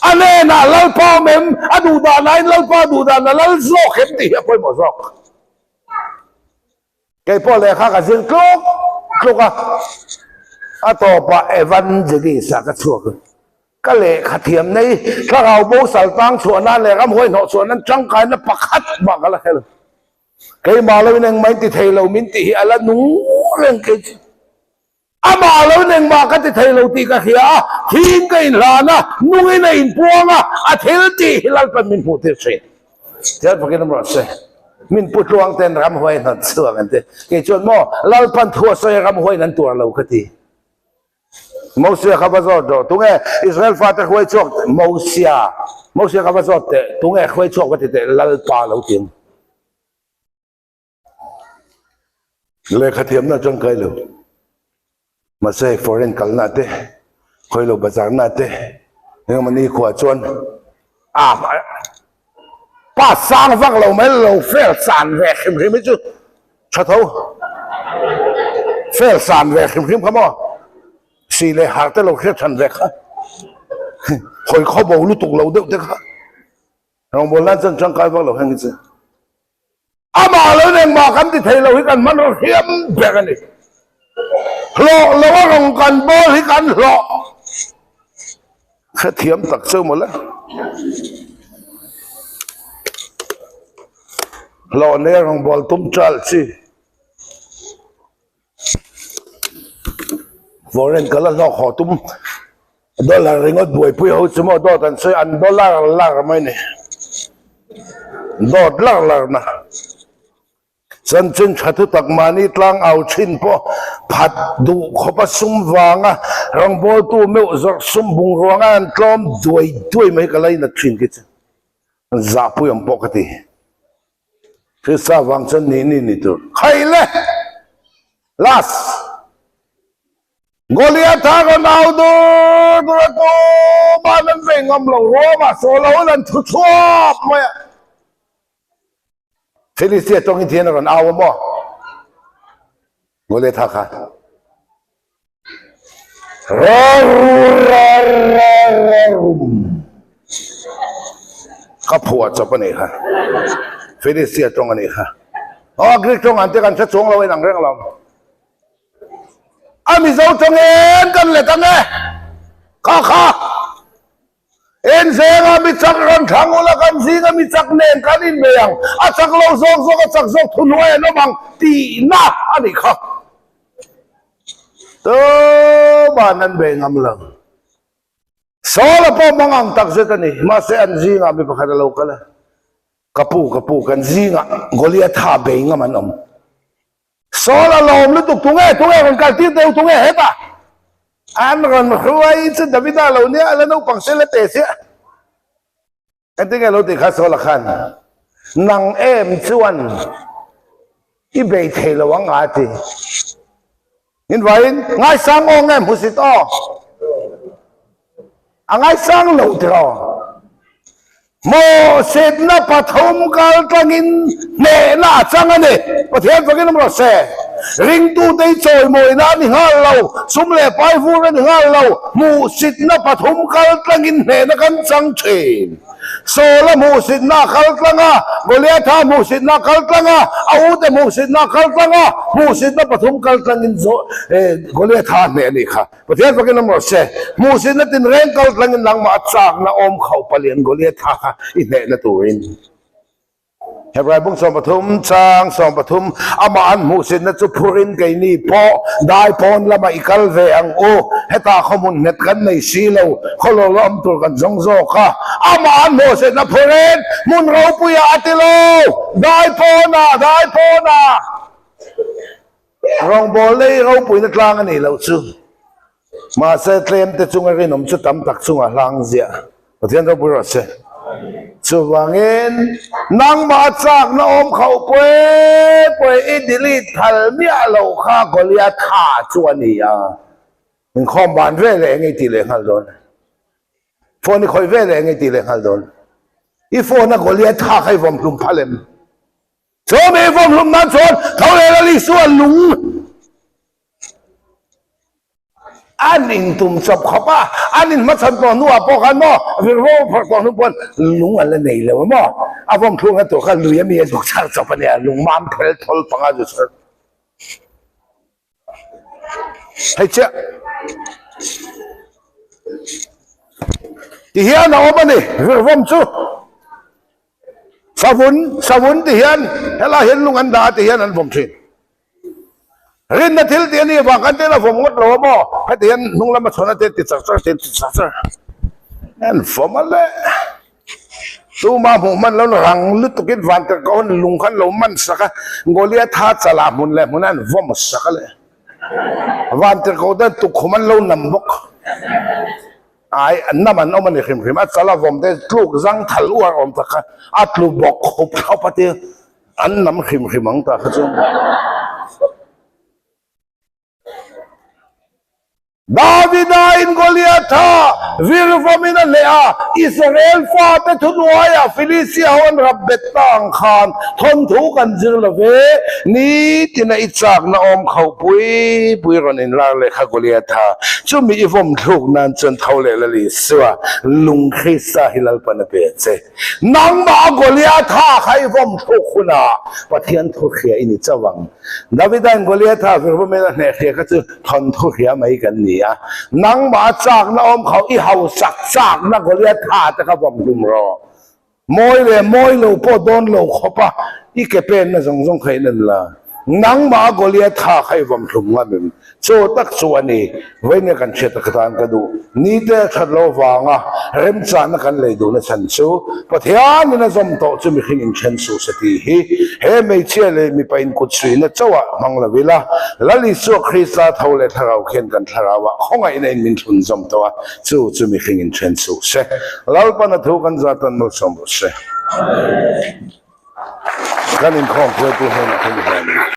ane na lal pa mem adu da nai lal pa du da na lal zok hem ti apoy mo zok kay pole kha ka jing klok ato pa evangelista ka chokก็เลยขัดเทียมในถ้าเราโบสัลตังส่วนนั้นเลยครับห้วยหนอส่วนนั้นจังกายนั้นปักขัดบังอะไรเลยเคยมาแล้วนึงไม่ติดเทเรามินติอะไรนู้เรื่องเกจอามาแล้วนึงมาก็ติดเทเราตีกันเหียทิ้งกันหลานะนุ่งในอินพวงอ่ะอาเทลตีหลังเป็นมินพูดเสียเจ้าพวกนั้นบอกเสียมินพูดลวงเต้นรำห้วยนั่นส่วนกันเตะเกจจนมั่วหลังพันทั่วเสียรำห้วยนั้นตัวเราก็ตีMoshe Chavazot, tunge Israel Father Huay Chok, Moshe Chavazot, tunge Huay Chok, what it lalpa lautim. Lekatiam na jang kailo. Masay foreign kalnate, Koilo Bazar nate, Yamani Kuachuan. Pasang vang lo melo, fair san vek him, Chateau. Fair san vek him, come on. สี่เลยหากแต่เราแค่ทันแรกค่ะคอยเขาบอกรู้ตุกเราเด็กเด็กค่ะเราโบราณจังจังกายว่าเราแห่งนี้สิอามาแล้วเนี่ยมาคำที่ไทยเราให้กันมันเราเทียมแบกันนี่หลอกเราว่าลงกันบอลให้กันหลอกแค่เทียมตักเสื้อหมดแล้วหลอกเนี่ยลงบอลตุ้มจัลสิวอร์เรนก็แล้วนอกหอตุ้มดอลลาร์เงินบวยพุยเขาสมมติดอลลาร์ซื้ออันดอลลาร์ไม่เนี่ยดอลลาร์นะฉันจึงชัดตักมานี่ตั้งเอาชิ้นพอผัดดูเขาผสมวางอ่ะรังบอลตัวไม่ว่าจะสมบูรณ์รางอันกลมด้วยไม่ก็เลยนักชิ้นกิจจับพุยอันปกติคือสาวางฉันนี่ตัวใครเลยลาสGoliath akan audur tu balan pengam lo Roma solo dan tutup maya Filistia tong intien akan aw mo Goliath akan kapuat sa pa niya Filistia tong niya Greek tong ante kan sa chong lawin ang reng lang Ami zau tangen kan le tange kaka en senga mi chak ran thangula kan singa mi chak nen kanin beyang achak lo zok zok achak zok thunwe no bang ti na ani kha to ba nan be ngam lang so la po mangang tak se tani ma se an zi nga mi pakha lo kala kapu kan zi nga Goliath ha be nga man om so la lom lu tuk tunge kan kal ti teu tunge heta an ron huai chu Davida lo ne ala no pang se la te se kan ti nga lo ti kha so la khan nang em chuan i be thelo wang ati in vain ngai sang ong em husit o angai sang lo tro mo set na pathom kal tangin ne na changane pathian phagin mo se ring tu dei choi moi na ni hal lo sum le pai fu na ni hal lo mu sit na pathom kal tangin ne na kan chang chen so la mu sit na kal tanga Goliath mu sit na kal tanga au de mu sit na kal tanga mu sit na pathom kal tangin zo Goliath ne ni kha pathian phagin mo se mu sit na tin reng kal tangin lang ma chak na om khau palian Goliath i ne na tuin Hebrai bung som pathum chang som pathum ama an mu sin na chu phurin kai ni po dai pon lama ikal ve ang o heta khomun net kan nei si lo kholo lom tur kan jong zo kha ama an mu sin na phurin mun ro puya atilo dai pona rong bol lei ro pui na tlang ani lo chu ma se tlem te chunga ri nom chu tam tak chunga hlang zia pathian ro pu ro se chuwangin nang ma chak na om khau pwe i delete thal mi alo kha Goliath tha chuani ya min khom ban ve le ngai ti le hal don phone ni khoi ve le ngai ti le hal don i phone na Goliath tha khai vom plum phalem cho me vom plum na chon thau le la li suan lung anin tum chop khapa anin ma chan ko nu apo kan mo vir ro phar ko nu pon lung ala nei le mo avom thung to khan lu yami dok char chop ne lung mam phel thol panga ju sar hai cha ti hian na omani vir vom chu savun ti hian hela hian lung an da ti hian an vom thin rin na thil ti ani wa kan te na vom ngot lo mo ha ti hian nung lama chona te ti char an formale tu ma mu man lo rang lu tu kit van ta ko lung khan lo man saka Goliath tha chala mun le munan vom saka le van ta ko da tu khuman lo nam bok ai an naman o man khim at chala vom te tluk zang thal war om ta kha atlu bok khop khopati an nam khim ang ta kha chu Davida in Goliath vir vomina lea Israel fa te thunuaya Philistia hon rabbetang khan thon thu kan jir love ni tina ichak na om khau pui ron in la le kha Goliath chu mi ivom thuk nan chon thaule la li suwa lung khisa hilal pan pe che nang ma Goliath khai vom thuk khuna pathian thu khia ini chawang Davida in Goliath vir vomina ne khia ka chu thon thu khia mai kan ni nang ma chak na om khau i hau sak na Goliath tha ta ka bom dum ro moi lo po don lo khopa i ke pen na jong khai nan la nang ma Goliath tha khai bom thum nga bem cho tak chuani voine kan chet ka tan ka du ni te thalo wanga rem cha na kan le du na chan chu pathian na zom to chu mi khing in chen su sati hi he mei che le mi pain kut sui na chawa mangla vela lali su Krista thole tharau khen kan tharawa khonga in min thun zom to chu mi khing in chen su se lal pa na thu kan za tan no som se kan in khong tu he na